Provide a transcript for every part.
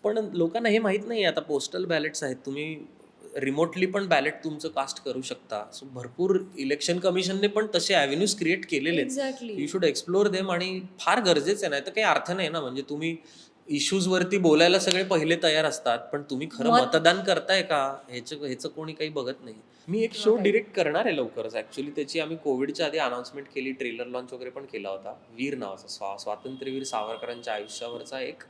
पण लोकांना हे माहीत नाही. आता पोस्टल बॅलेट्स आहेत, तुम्ही रिमोटली पण बॅलेट तुमचं कास्ट करू शकता. सो भरपूर इलेक्शन कमिशनने पण तसे ॲव्हेन्यूज क्रिएट केलेले आहेत. Exactly. You should explore them आणि फार गरजेचं आहे. नाही तर काही अर्थ नाही ना. म्हणजे तुम्ही इश्यूजवरती बोलायला सगळे पहिले तयार असतात, पण तुम्ही खरं मत मतदान करताय का ह्याचं ह्याचं कोणी काही बघत नाही. मी एक शो राईट. डिरेक्ट करणार आहे लवकरच. ॲक्च्युअली त्याची आम्ही कोविडच्या आधी अनाउन्समेंट केली, ट्रेलर लॉन्च वगैरे पण केला होता. वीर नावाचा स्वातंत्र्यवीर सावरकरांच्या आयुष्यावरचा एक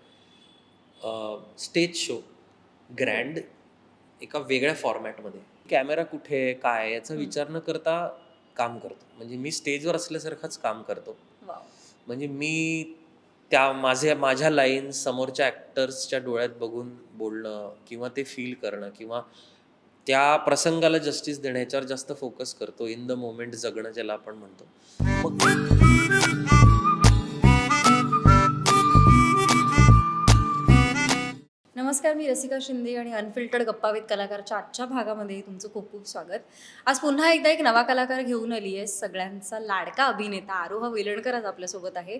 स्टेज शो, ग्रँड, एका वेगळ्या फॉर्मॅटमध्ये. कॅमेरा कुठे आहे, काय आहे, याचा विचार न करता काम करतो. म्हणजे मी स्टेजवर असल्यासारखंच काम करतो. वाव. म्हणजे मी माझ्या लाईन्स समोरच्या ॲक्टर्सच्या डोळ्यात बघून बोलणं किंवा ते फील करणं किंवा त्या प्रसंगाला जस्टिस देणं ह्याच्यावर जास्त फोकस करतो. इन द मोमेंट जगणं ज्याला आपण म्हणतो. मग नमस्कार, मी रसिका शिंदे आणि अनफिल्टर्ड गप्पा विथ कलाकारच्या आजच्या भागामध्ये तुमचं खूप खूप स्वागत. आज पुन्हा एकदा एक नवा कलाकार घेऊन आली आहे. सगळ्यांचा लाडका अभिनेता आरोह वेलणकर आज आपल्यासोबत आहे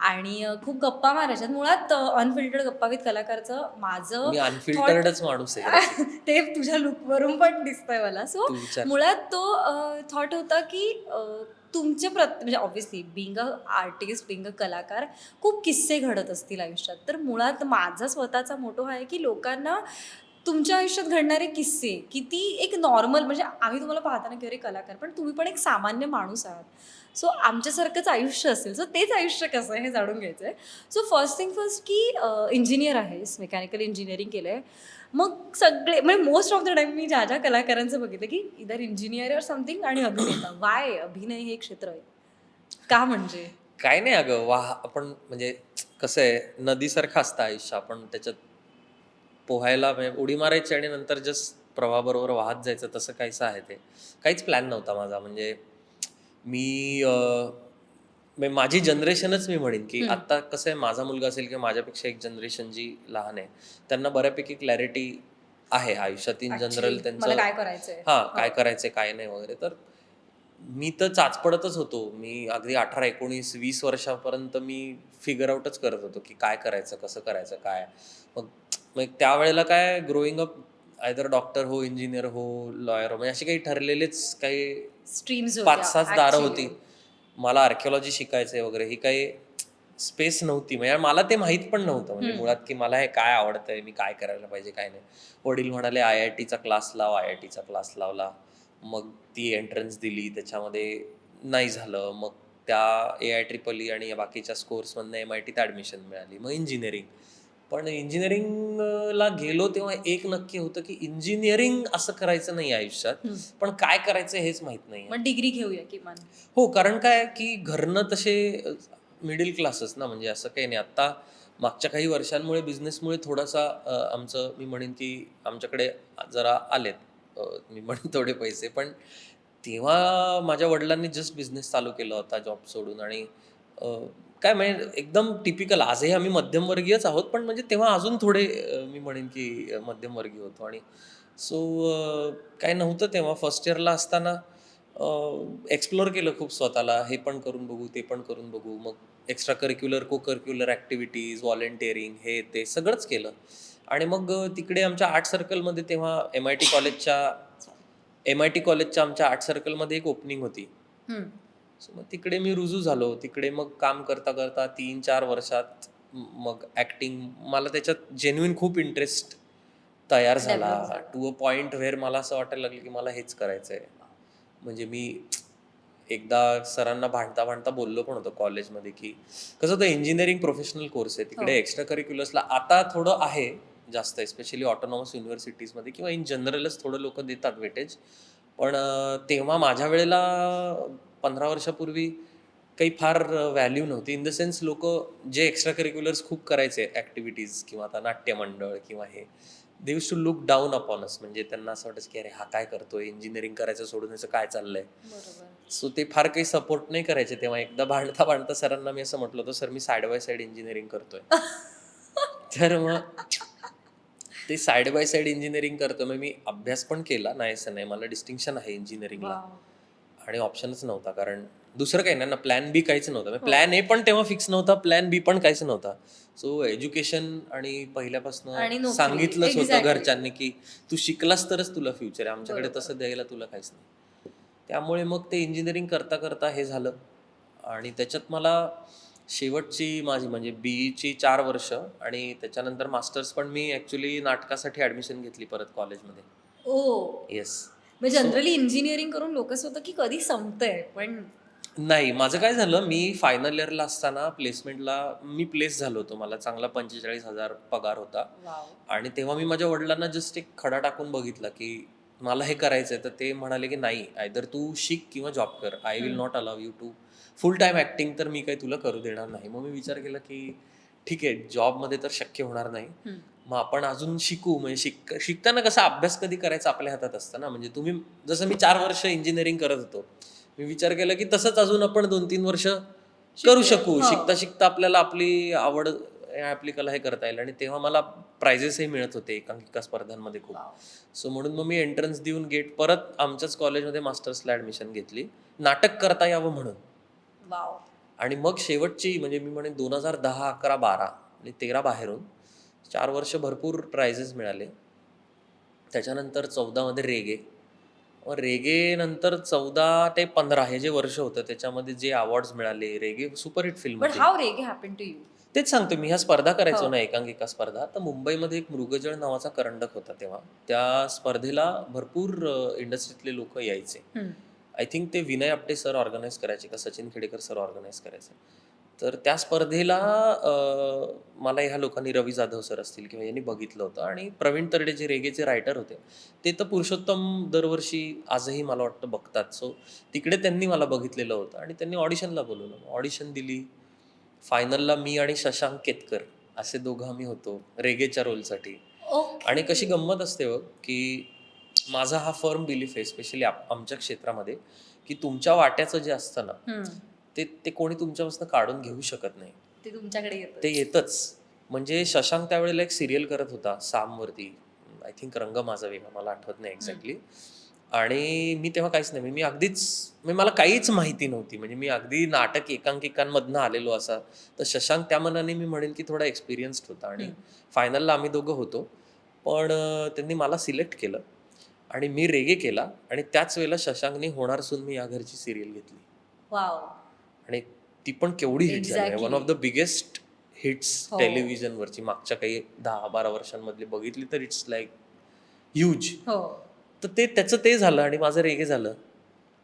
आणि खूप गप्पा मारायच्यात. मुळात अनफिल्टर्ड गप्पा विथ कलाकारचं माझं मी थॉट अनफिल्टर्डच माणूस आहे रसिका. ते तुझ्या लुकवरून पण दिसतंय मला. सो तू विचार. मुळात तो थॉट होता की तुमचे म्हणजे obviously being a artist, being a कलाकार, खूप किस्से घडत असतील आयुष्यात. तर मुळात माझा स्वतःचा मोटो हा आहे की लोकांना तुमच्या आयुष्यात घडणारे किस्से किती एक नॉर्मल, म्हणजे आम्ही तुम्हाला पाहताना की अरे कलाकार, पण तुम्ही पण एक सामान्य माणूस आहात. सो आमच्यासारखंच आयुष्य असेल, सो तेच आयुष्य कसं आहे हे जाणून घ्यायचं आहे. सो फर्स्ट थिंग फर्स्ट की इंजिनियर आहेस, मेकॅनिकल इंजिनिअरिंग केलं आहे. मग सगळे म्हणजे मोस्ट ऑफ द टाईम मी ज्या ज्या कलाकारांचं बघितलं की इधर इंजिनियर और समथिंग आणि अभिनेता. वाय अभिनय हे एक क्षेत्र आहे का म्हणजे? काय नाही अगं, आपण म्हणजे कसं आहे, नदीसारखं असतं आयुष्य. आपण त्याच्यात पोहायला म्हणजे उडी मारायची आणि नंतर जस्ट प्रवाहाबरोबर वाहत जायचं, तसं काहीसं आहे ते. काहीच प्लॅन नव्हता माझा. म्हणजे मी म्हणजे माझी जनरेशनच मी म्हणेन की हम्म. आत्ता कसं आहे, माझा मुलगा असेल किंवा माझ्यापेक्षा एक जनरेशन जी लहान आहे, त्यांना बऱ्यापैकी क्लॅरिटी आहे आयुष्यात इन जनरल ऍक्च्युली मला त्यांचं. काय करायचंय. हां, हो. काय करायचं काय नाही वगैरे. तर मी तर चाचपडतच होतो. मी अगदी 18, 19, 20 वर्षापर्यंत मी फिगर आउटच करत होतो, की काय करायचं, कसं करायचं, काय. मग मग त्यावेळेला काय ग्रोइंग अप आयदर डॉक्टर हो, इंजिनियर हो, लॉयर हो, म्हणजे असे काही ठरलेलेच काही स्ट्रीम्स होत्या 5-6 दारं ऍक्च्युली. होती. मला आर्किओलॉजी शिकायचं आहे वगैरे, ही काही स्पेस नव्हती. म्हणजे मला ते माहीत पण नव्हतं म्हणजे मुळात, की मला हे काय आवडतंय, मी काय करायला पाहिजे, काय नाही. वडील म्हणाले, "IITचा क्लास लाव." IITचा क्लास लावला. मग ती एंट्रन्स दिली. त्याच्यामध्ये नाही झालं. मग त्या AIEEE आणि या बाकीच्या स्कोर्समधनं MITत ॲडमिशन मिळाली. मग इंजिनिअरिंग. पण इंजिनिअरिंगला गेलो तेव्हा एक नक्की होतं, की इंजिनिअरिंग असं करायचं नाही आयुष्यात. पण काय करायचं हेच माहीत नाही. मग डिग्री घेऊया किमान. हो, कारण काय की घरनं तसे मिडल क्लासच ना, म्हणजे असं काही नाही. आत्ता मागच्या काही वर्षांमुळे बिझनेसमुळे थोडासा आमचं मी म्हणेन की आमच्याकडे जरा आलेत, मी म्हणेन थोडे पैसे. पण तेव्हा माझ्या वडिलांनी जस्ट बिझनेस चालू केला होता जॉब सोडून. आणि अ, काय म्हणजे एकदम टिपिकल. आजही आम्ही मध्यमवर्गीयच आहोत, पण म्हणजे तेव्हा अजून थोडे मी म्हणेन की मध्यमवर्गीय होतो. आणि सो काय नव्हतं तेव्हा. फर्स्ट इयरला असताना एक्सप्लोर केलं खूप स्वतःला. हे पण करून बघू, ते पण करून बघू. मग एक्स्ट्रा करिक्युलर, को करिक्युलर ॲक्टिव्हिटीज, व्हॉलंटिअरिंग, हे ते सगळंच केलं. आणि मग तिकडे आमच्या आर्ट सर्कलमध्ये तेव्हा MIT कॉलेजच्या आमच्या आर्ट सर्कलमध्ये एक ओपनिंग होती. सो मग तिकडे मी रुजू झालो. तिकडे मग काम करता करता 3-4 वर्षात मग ॲक्टिंग, मला त्याच्यात जेन्युइन खूप इंटरेस्ट तयार झाला. डेव्हलप झालं. टू अ पॉइंट व्हेअर मला असं वाटायला लागलं की मला हेच करायचं आहे. म्हणजे मी एकदा सरांना भांडता भांडता बोललो पण होतो कॉलेजमध्ये, की कसं होतं, इंजिनिअरिंग प्रोफेशनल कोर्स आहे. हो. तिकडे एक्स्ट्रा करिक्युलर्सला आता थोडं आहे जास्त, एस्पेशली ऑटोनॉमस युनिव्हर्सिटीजमध्ये किंवा इन जनरलच थोडं लोक देतात वेटेज. पण तेव्हा माझ्या वेळेला 15 वर्षापूर्वी काही फार व्हॅल्यू नव्हती. इन द सेन्स लोक जे एक्स्ट्रा करिक्युलर्स खूप करायचे ॲक्टिव्हिटीज किंवा आता नाट्यमंडळ किंवा हे, they used to look down upon us. म्हणजे त्यांना असं वाटायचं की अरे हा काय करतोय, इंजिनिअरिंग करायचं सोडून याचं काय चाललंय. बरोबर. सो ते फार काही सपोर्ट नाही करायचे तेव्हा. एकदा भांडता भांडता सरांना मी असं म्हटलं होतं, sir me side by side engineering करतोय. तर मग ते साईड बाय साईड इंजिनिअरिंग करतो. मग मी अभ्यास पण केला, नाही असं नाही. मला डिस्टिंक्शन आहे इंजिनिअरिंगला वाव. आणि ऑप्शनच नव्हता. कारण दुसरं काही नाही ना, प्लॅन बी काहीच नव्हता. हो. प्लॅन ए पण तेव्हा फिक्स नव्हता, प्लॅन बी पण काहीच नव्हता. सो एज्युकेशन आणि पहिल्यापासून आणि नोकरी. सांगितलंच होतं एक्झॅक्टली. घरच्यांनी की तू शिकलास तरच तुला फ्युचर आहे, आमच्याकडे बरोबर. तसं द्यायला तुला काहीच नाही. त्यामुळे मग ते इंजिनिअरिंग करता करता हे झालं. आणि त्याच्यात मला शेवटची माझी म्हणजे बीईची 4 वर्ष आणि त्याच्यानंतर मास्टर्स पण मी ॲक्च्युली नाटकासाठी ॲडमिशन घेतली परत कॉलेजमध्ये. ओ. येस. मग सो जनरली इंजिनिअरिंग करून लोक असं होतं की कधी संपतंय, पण नाही, माझं काय झालं, मी फायनल इयरला असताना प्लेसमेंटला मी प्लेस झालो होतो. मला चांगला 45,000 पगार होता. वाव. आणि तेव्हा मी माझ्या वडिलांना जस्ट एक खडा टाकून बघितला, की मला हे करायचंय. तर ते म्हणाले, की "नाही, आयदर तू शिक किंवा जॉब कर. I will not allow you to full time acting तर मी काही तुला करू देणार नाही." मग मी विचार केला, की ठीक आहे, जॉबमध्ये तर शक्य होणार नाही. मग आपण अजून शिकू. म्हणजे शिकताना कसा अभ्यास कधी करायचा आपल्या हातात असतं ना. म्हणजे तुम्ही जसं मी 4 वर्ष इंजिनिअरिंग करत होतो. मी विचार केला, की तसंच अजून आपण 2-3 वर्ष करू शिकूया. शकू. हो. शिकता शिकता आपल्याला आपली आवड आपली कला हे करता येईल. आणि तेव्हा मला प्राइजेसही मिळत होते एकांकिका स्पर्धांमध्ये खूप. वाव. सो म्हणून मग मी एंट्रन्स देऊन गेट परत आमच्याच कॉलेजमध्ये मास्टर्सला ॲडमिशन घेतली, नाटक करता यावं म्हणून. वाव. आणि मग शेवटची म्हणजे मी म्हणेन 2010, 11, 12 आणि 13 बाहेरून 4 वर्ष भरपूर प्राइजेस मिळाले. त्याच्यानंतर 14 मध्ये रेगे. मग रेगे नंतर 14 ते 15 हे जे वर्ष होतं त्याच्यामध्ये जे अवॉर्ड्स मिळाले, रेगे सुपरहिट फिल्म बट होती. How Rege happen to you? तेच सांगतो मी, ह्या स्पर्धा हो. करायचो ना, एकांकिका स्पर्धा. तर मुंबईमध्ये एक मृगजळ नावाचा करंडक होता तेव्हा. त्या स्पर्धेला भरपूर इंडस्ट्रीतले लोक यायचे. आय थिंक ते विनय आपटे सर ऑर्गनाईज करायचे का सचिन खेडेकर सर ऑर्गनाईज करायचे. तर त्या स्पर्धेला मला ह्या लोकांनी, रवी जाधव सर असतील किंवा यांनी बघितलं होतं. आणि प्रवीण तरडे जे रेगेचे रायटर होते, ते तर पुरुषोत्तम दरवर्षी आजही मला वाटतं बघतात. सो तिकडे त्यांनी मला बघितलेलं होतं आणि त्यांनी ऑडिशनला बोलवलं. ऑडिशन दिली. फायनलला मी आणि शशांक केतकर असे दोघं आम्ही होतो रेगेच्या रोलसाठी. आणि कशी ओके. गंमत असते बघ, की माझा हा फर्म बिलीफ आहे स्पेशली आमच्या क्षेत्रामध्ये, की तुमच्या वाट्याचं जे असतं ना, ते ते कोणी तुमच्यापासून काढून घेऊ शकत नाही. ते तुमच्याकडे ते येतं. येतच. म्हणजे शशांक त्यावेळेला एक सिरियल करत होता सामवरती. आय थिंक रंग माझा वेगळा, मला आठवत नाही एक्झॅक्टली. आणि मी तेव्हा काहीच नाही. मी अगदीच म्हणजे मला काहीच माहिती नव्हती. म्हणजे मी अगदी नाटक एकांकिकांमधनं आलेलो असा. तर शशांक त्या मानाने मी म्हणेन की थोडा एक्सपिरियन्स्ड होता. आणि फायनलला आम्ही दोघं होतो. पण त्यांनी मला सिलेक्ट केलं आणि मी रेगे केला. आणि त्याच वेळेला शशांकने होणार सून मी या घरची सिरियल घेतली. वाव. आणि ती पण केवढी हिट झाली. One of exactly. The biggest hits हो. टेलिव्हिजनवरची मागच्या काही 10-12 वर्षांमधली बघितली तर इट्स लाईक ह्यूज. हो. तर ते त्याचं ते झालं आणि माझं रेगे झालं.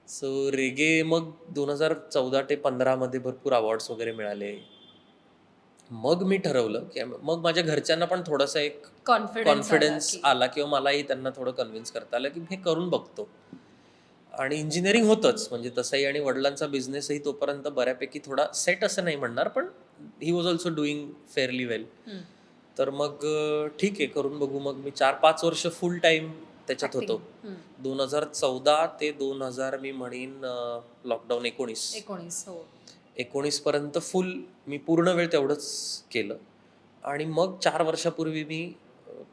सो रेगे मग 2014 ते 15 मध्ये भरपूर अवॉर्ड्स वगैरे मिळाले. मग मी ठरवलं की मग माझ्या घरच्यांना पण थोडासा एक कॉन्फिडन्स आला कॉन्फिडन्स की आला किंवा मलाही त्यांना थोडं कन्व्हिन्स करता आलं की हे करून बघतो. आणि इंजिनिअरिंग होतंच म्हणजे तसंही. आणि वडिलांचा बिझनेसही तोपर्यंत बऱ्यापैकी थोडा सेट असं नाही म्हणणार, पण he was also doing fairly well. तर मग ठीक आहे, करून बघू. मग मी 4-5 वर्ष फुल टाईम त्याच्यात होतो. 2014 ते 2000 मी म्हणेन लॉकडाऊन 19. हो. 19 पर्यंत फुल मी पूर्ण वेळ तेवढंच केलं. आणि मग 4 वर्षापूर्वी मी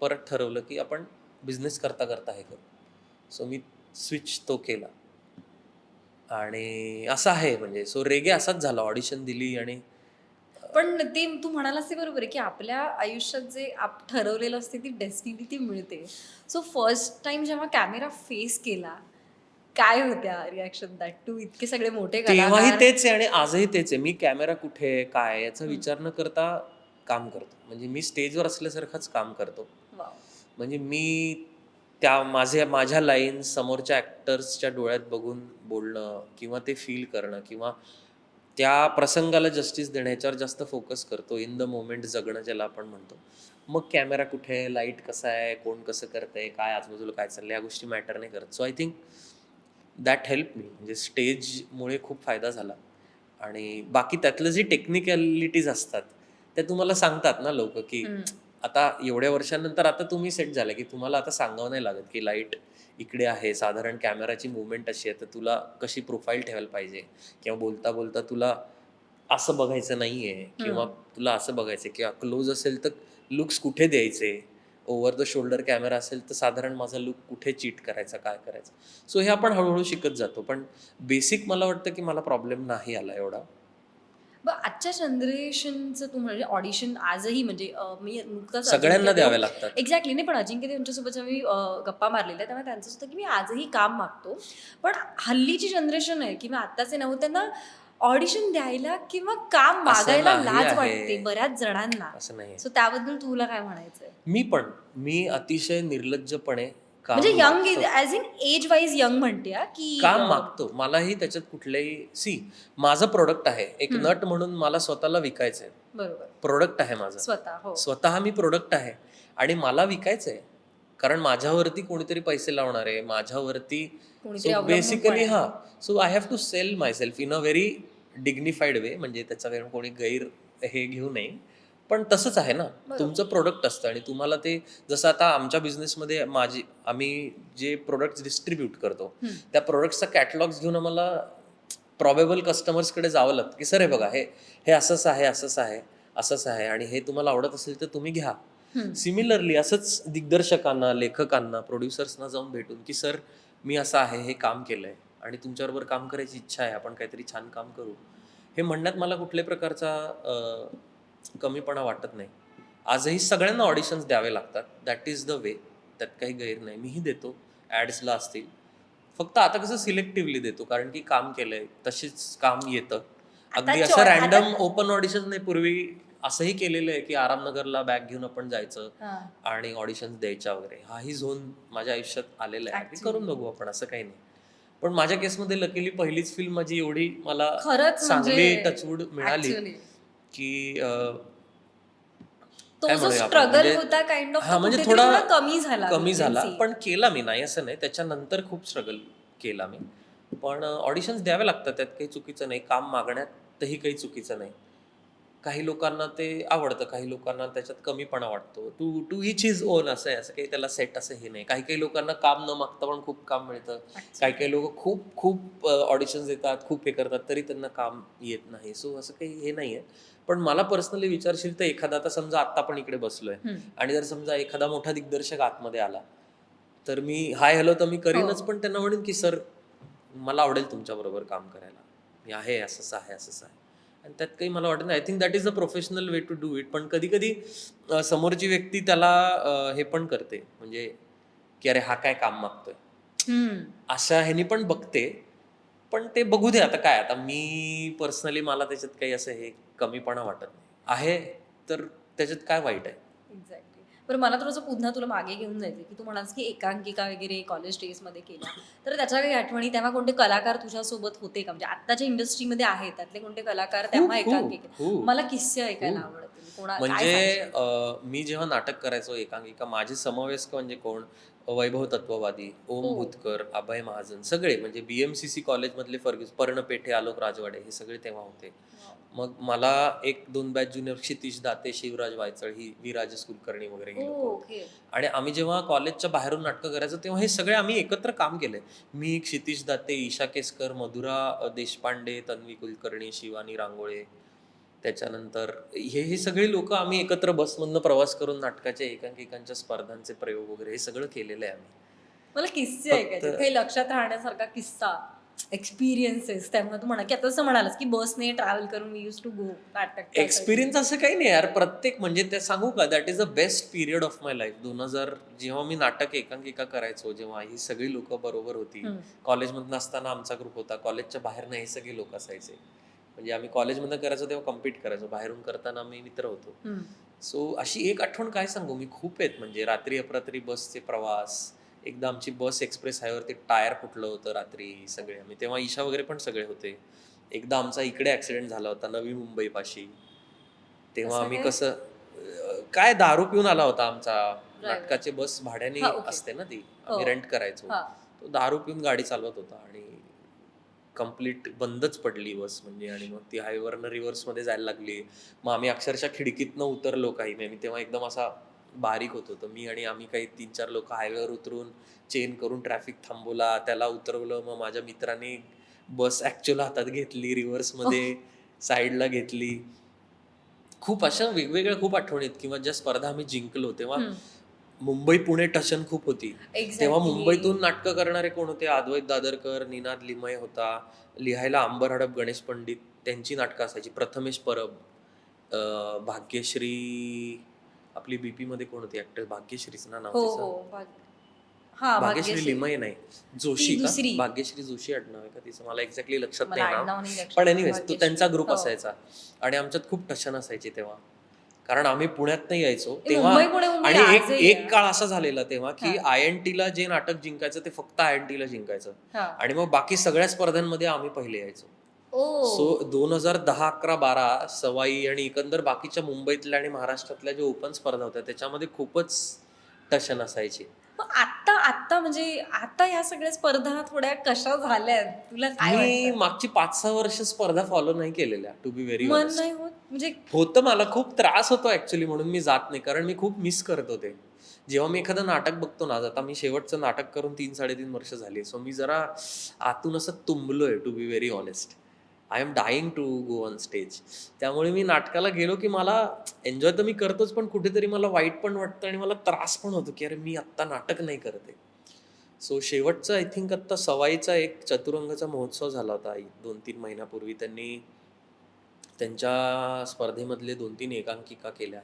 परत ठरवलं की आपण बिझनेस करता करता हे करू. सो मी स्विच तो केला. आणि असं आहे म्हणजे. सो रेगे असाच झाला. ऑडिशन दिली आणि पण ते तू म्हणालास ते बरोबर आहे की आपल्या आयुष्यात जे ठरवलेलं असते ती डेस्टिनी ती मिळते. सो फर्स्ट टाइम जेव्हा कॅमेरा फेस केला, काय होत्या रिॲक्शन? दॅट टू इतके सगळे मोठे तेव्हाही कलाकार. तेच आहे आणि आजही तेच आहे. मी कॅमेरा कुठे आहे, काय आहे याचा हम्म. विचार न करता काम करतो. म्हणजे मी स्टेजवर असल्यासारखंच काम करतो. वाव. म्हणजे मी माझ्या लाईन्स समोरच्या ॲक्टर्सच्या डोळ्यात बघून बोलणं किंवा ते फील करणं किंवा त्या प्रसंगाला जस्टिस देणं ह्याच्यावर जास्त फोकस करतो. इन द मोमेंट जगणं ज्याला आपण म्हणतो. मग कॅमेरा कुठे आहे, लाईट कसा आहे, कोण कसं करतंय, काय आजूबाजूला काय चाललंय, या गोष्टी मॅटर नाही करत. So I think that help me. म्हणजे स्टेजमुळे खूप फायदा झाला. आणि बाकी त्यातलं जे टेक्निकॅलिटीज असतात त्या तुम्हाला सांगतात ना लोक, की आता एवढ्या वर्षांनंतर आता तुम्ही सेट झाला की तुम्हाला आता सांगावं नाही लागत की लाईट इकडे आहे, साधारण कॅमेराची मुवमेंट अशी आहे, तर तुला कशी प्रोफाईल ठेवायला पाहिजे किंवा बोलता बोलता तुला असं बघायचं नाहीये किंवा तुला असं बघायचं किंवा क्लोज असेल तर लुक्स कुठे द्यायचे, ओव्हर द शोल्डर कॅमेरा असेल तर साधारण माझा लुक कुठे चीट करायचा, काय करायचं. सो हे आपण हळूहळू शिकत जातो. पण बेसिक मला वाटतं की मला प्रॉब्लेम नाही आला एवढा. मग आजच्या जनरेशनचं तू म्हणजे ऑडिशन आजही म्हणजे मी नुकताच सगळ्यांना द्यावे लागतात. एक्झॅक्टली नाही पण अजिंक्य देव यांच्यासोबत जेव्हा मी गप्पा मारलेल्या तेव्हा त्यांचं होतं की मी आजही काम मागतो. पण हल्लीची जनरेशन आहे किंवा आत्ताचे नव्हते त्यांना ऑडिशन द्यायला किंवा काम असं मागायला नाही लाज आहे. वाटते बऱ्याच जणांना. असं नाही. सो त्याबद्दल तुला काय म्हणायचंय? मी अतिशय निर्लज्जपणे म्हणजे काम यंग मागतो. As in age wise young म्हणते की काम मागतो. मलाही त्याच्यात कुठल्याही माझं प्रोडक्ट आहे. एक हं. नट म्हणून मला स्वतःला विकायचंय. बरोबर. प्रोडक्ट आहे माझं. स्वतः. हो. स्वतः मी प्रोडक्ट आहे आणि मला विकायचंय. कारण माझ्यावरती कोणीतरी पैसे लावणार आहे. माझ्यावरती कोणीतरी सो अवलंबून पण बेसिकली आहे. So I have to sell myself in a very dignified way. म्हणजे त्याचा काही कोणी गैर हे घेऊ नये. पण तसंच आहे ना. बरोबर. तुमचं प्रोडक्ट असतं आणि तुम्हाला ते जसं आता आमच्या बिझनेसमध्ये आम्ही जे प्रोडक्ट्स डिस्ट्रीब्यूट करतो, हं. त्या प्रोडक्ट्सचा कॅटलॉग्स घेऊन आम्हाला प्रॉबेबल कस्टमर्सकडे जावं लागतं, की "सर हे बघा, हे हे असंच आहे, असंच आहे, असंच आहे आणि हे तुम्हाला आवडत असेल तर तुम्ही घ्या." हं. सिमिलरली असंच दिग्दर्शकांना, लेखकांना, प्रोड्युसर्सना जाऊन भेटून, की "सर मी असं आहे, हे काम केलंय आणि तुमच्याबरोबर काम करायची इच्छा आहे. आपण काहीतरी छान काम करू." हे म्हणण्यात मला कुठल्याही प्रकारचा कमीपणा वाटत नाही. आजही सगळ्यांना ऑडिशन्स द्यावे लागतात. That is the way. त्यात काही गैर नाही. मीही देतो. ॲड्सला असतील. फक्त आता कसं सिलेक्टिव्हली देतो कारण की काम केलंय, तशीच काम येतं. आता अगदी असं आता रँडम ओपन ऑडिशन नाही. पूर्वी असंही केलेलं आहे, की आरामनगरला बॅग घेऊन आपण जायचं हां. आणि ऑडिशन्स द्यायच्या वगैरे. हाही झोन माझ्या आयुष्यात आलेला आहे. की Actually. करून बघू आपण, असं काही नाही. पण माझ्या केसमध्ये लकीली पहिलीच फिल्म माझी एवढी मला खरंच म्हणजे चांगली टचवूड मिळाली, ॲक्चुअली की तो काय जो म्हणूया आपण स्ट्रगल म्हणजे होता काइंड ऑफ तो म्हणजे कुठेतरी थोडा थोडा कमी झाला. we कमी can झाला. say. पण केला मी, नाही असं नाही. त्याच्यानंतर खूप स्ट्रगल केला मी. पण ऑडिशन्स द्यावे लागतात. त्यात काही चुकीचं नाही. काम मागण्यातही काही चुकीचं नाही. काही लोकांना ते आवडतं, काही लोकांना त्याच्यात कमीपणा वाटतो. To to each his own असं आहे. असं काही त्याला सेट असं हे नाही. काही-काही लोकांना काम न मागता पण खूप काम मिळतं. काही-काही लोकं खूप ऑडिशन्स देतात, खूप हे करतात, तरी त्यांना काम येत नाही. सो असं काही हे नाहीये. पण मला पर्सनली विचारशील तर एखादा, आता समजा आत्ता आपण इकडे बसलोय हं. आणि जर समजा एखादा मोठा दिग्दर्शक आतमध्ये आला, तर मी हाय हॅलो तर मी करीनच, हो. पण त्यांना म्हणेन की "सर, मला आवडेल तुमच्याबरोबर काम करायला. मी आहे, असंच आहे, असंच आहे." आणि त्यात काही मला वाटत नाही. I think that is the professional way to do it. पण कधी-कधी समोरची व्यक्ती त्याला हे पण करते, म्हणजे की "अरे, हा काय काम मागतोय?" हं. अशा ह्यानी पण बघते. पण ते बघू दे आता काय. आता मी पर्सनली मला त्याच्यात काही असं हे कमीपणा वाटत नाही. आहे तर त्याच्यात काय वाईट आहे? एक्झॅक्टली. बरं मला थोडंसं पुन्हा तुला मागे घेऊन जायचं की तू म्हणालास की एकांकिका वगैरे कॉलेज डेजमध्ये केल्या. तर त्याच्या काही आठवणी तेव्हा कोणते कलाकार तुझ्यासोबत होते का? म्हणजे आत्ताच्या इंडस्ट्रीमध्ये आहेत त्यातले कोणते कलाकार तेव्हा एकांकिका? खूप. मला किस्से ऐकायला खूप. आवडतील. काय म्हणजे सांगशील? मी जेव्हा नाटक करायचो एकांकिका, माझे समवयस्क म्हणजे कोण? वैभव तत्ववादी, ओम हो. भूतकर, अभय महाजन, सगळे म्हणजे BMCC कॉलेजमधले पर्णपेठे, आलोक राजवाडे हे सगळे तेव्हा होते. वॉव! मग मला 1-2 बॅच ज्युनियर क्षितिज दाते, शिवराज वायचळ, ही विराजस कुलकर्णी वगैरे ही लोकं होती. ओके. आणि आम्ही जेव्हा कॉलेजच्या बाहेरून नाटकं करायचो तेव्हा हे सगळे आम्ही एकत्र काम केलंय. मी, क्षितिज दाते, ईशा केसकर, मधुरा देशपांडे, तन्वी कुलकर्णी, शिवानी रांगोळे, त्याच्यानंतर हे सगळी लोकं आम्ही एकत्र बसमधनं प्रवास करून नाटकाच्या एकांकिकांच्या स्पर्धांचे प्रयोग वगैरे हे सगळं केलेलं आहे आम्ही. मला किस्से फक्त ऐकायचे आहेत. काही लक्षात राहण्यासारखा किस्सा, एक्सपिरियन्सेस त्यामुळे तू म्हणा की आता जसं म्हणालास की बसने ट्रॅव्हल करून वी यूज्ड टू गो नाटक त्यासाठी. एक्सपिरियन्स असं काही नाही यार. प्रत्येक म्हणजे ते सांगू का, that is the best period of my life. 2000 जेव्हा मी नाटक एकांकिका करायचो, जेव्हा ही सगळी लोकं बरोबर होती. हं. कॉलेजमधनं असताना आमचा ग्रुप होता. कॉलेजच्या बाहेरनं हे सगळे लोक असायचे. म्हणजे आम्ही कॉलेजमधनं करायचो तेव्हा कम्पीट करायचो. बाहेरून करताना आम्ही मित्र होतो. हं. सो अशी एक आठवण काय सांगू मी, खूप आहेत म्हणजे रात्री अपरात्री बसचे प्रवास. एकदा आमची बस एक्सप्रेस हायवेवरती टायर फुटलं होतं रात्री सगळे आम्ही. तेव्हा ईशा वगैरे पण सगळे होते. एकदा आमचा इकडे ॲक्सिडेंट झाला होता नवी मुंबईपाशी. तेव्हा कसं आम्ही काय? कसं काय दारू पिऊन आला होता आमचा. ड्रायव्हर. नाटकाची बस भाड्याने हां, ओके. असते ना ती. हो. आम्ही रेंट करायचो. हां. तो दारू पिऊन गाडी चालवत होता आणि कंप्लीट बंदच पडली बस म्हणजे. आणि मग ती हायवेवरनं रिव्हर्समध्ये जायला लागली. मग आम्ही अक्षरशः खिडकीतनं उतरलो काही. मी तेव्हा एकदम असा बारीक होतो. तर मी आणि आम्ही काही 3-4 लोकं हायवेवर उतरून चेन करून ट्रॅफिक थांबवला. त्याला उतरवलं. मग माझ्या मित्रांनी बस ॲक्च्युअल हातात घेतली. ओह! रिव्हर्समध्ये साईडला घेतली. खूप अशा वेगवेगळ्या खूप आठवणी आहेत. किंवा ज्या स्पर्धा आम्ही जिंकलो तेव्हा हं. मुंबई पुणे टशन खूप होती. तेव्हा एक्झॅक्टली. मुंबईतून नाटकं करणारे कोण होते? अद्वैत दादरकर, निनाद लिमये होता, लिहायला अंबर हडप, गणेश पंडित, त्यांची नाटकं असायची. प्रथमेश परब, भाग्यश्री, आपली बीपी मध्ये कोण होती ऍक्टर? भाग्यश्रीच ना नाव हो तिचं? हो. हा, भाग्यश्री भाग्यश्री. लिमये नाही, ती जोशी का? दुसरी. भाग्यश्री जोशी आडनाव आहे का तिचं? मला एक्झॅक्टली लक्षात मला नाही नाव. आडनाव नाही लक्षात, पण पण एनिवेज तो भाग्यश्री. त्यांचा ग्रुप हो. असायचा आणि आमच्यात खूप टशन असायची तेव्हा, कारण आम्ही पुण्यात नाही यायचो तेव्हा. मुंबई पुणे मुंबई आणि एक आजही एक आहे. काळ असा झालेला तेव्हा की हा. INT ला जे नाटक जिंकायचं ते फक्त INT ला जिंकायचं हा. आणि मग बाकी सगळ्या स्पर्धांमध्ये आम्ही पहिले यायचो. सो ओ. 2010, 11, 12 सवाई आणि एकंदर बाकीच्या मुंबईतल्या आणि महाराष्ट्रातल्या ज्या ओपन स्पर्धा होत्या त्याच्यामध्ये खूपच टशन असायची. मग आत्ता आत्ता म्हणजे आता ह्या सगळ्या स्पर्धा थोड्या कशा झाल्यात तुला काय मी वाटतं? मागची 5-6 वर्ष स्पर्धा फॉलो नाही केलेल्या, टू बी व्हेरी मन ऑनेस्ट. नाही होत म्हणजे. होतं, मला खूप त्रास होतो ऍक्च्युली, म्हणून मी जात नाही, कारण मी खूप मिस करतो ते. जेव्हा मी एखादं नाटक बघतो ना, आता मी शेवटचं नाटक करून 3-3.5 वर्ष झाली, सो मी जरा आतून असं तुंबलोय, to be very honest. I am dying to go on stage. त्यामुळे मी नाटकाला गेलो की मला एन्जॉय तर मी करतोच, पण कुठेतरी मला वाईट पण वाटतं आणि मला त्रास पण होतो की अरे मी आत्ता नाटक नाही करत आहे. सो शेवटचं आय थिंक आत्ता सवाईचा एक चतुरंगाचा महोत्सव झाला होता 2-3 महिन्यापूर्वी. त्यांनी त्यांच्या स्पर्धेमधले 2-3 एकांकिका केल्या.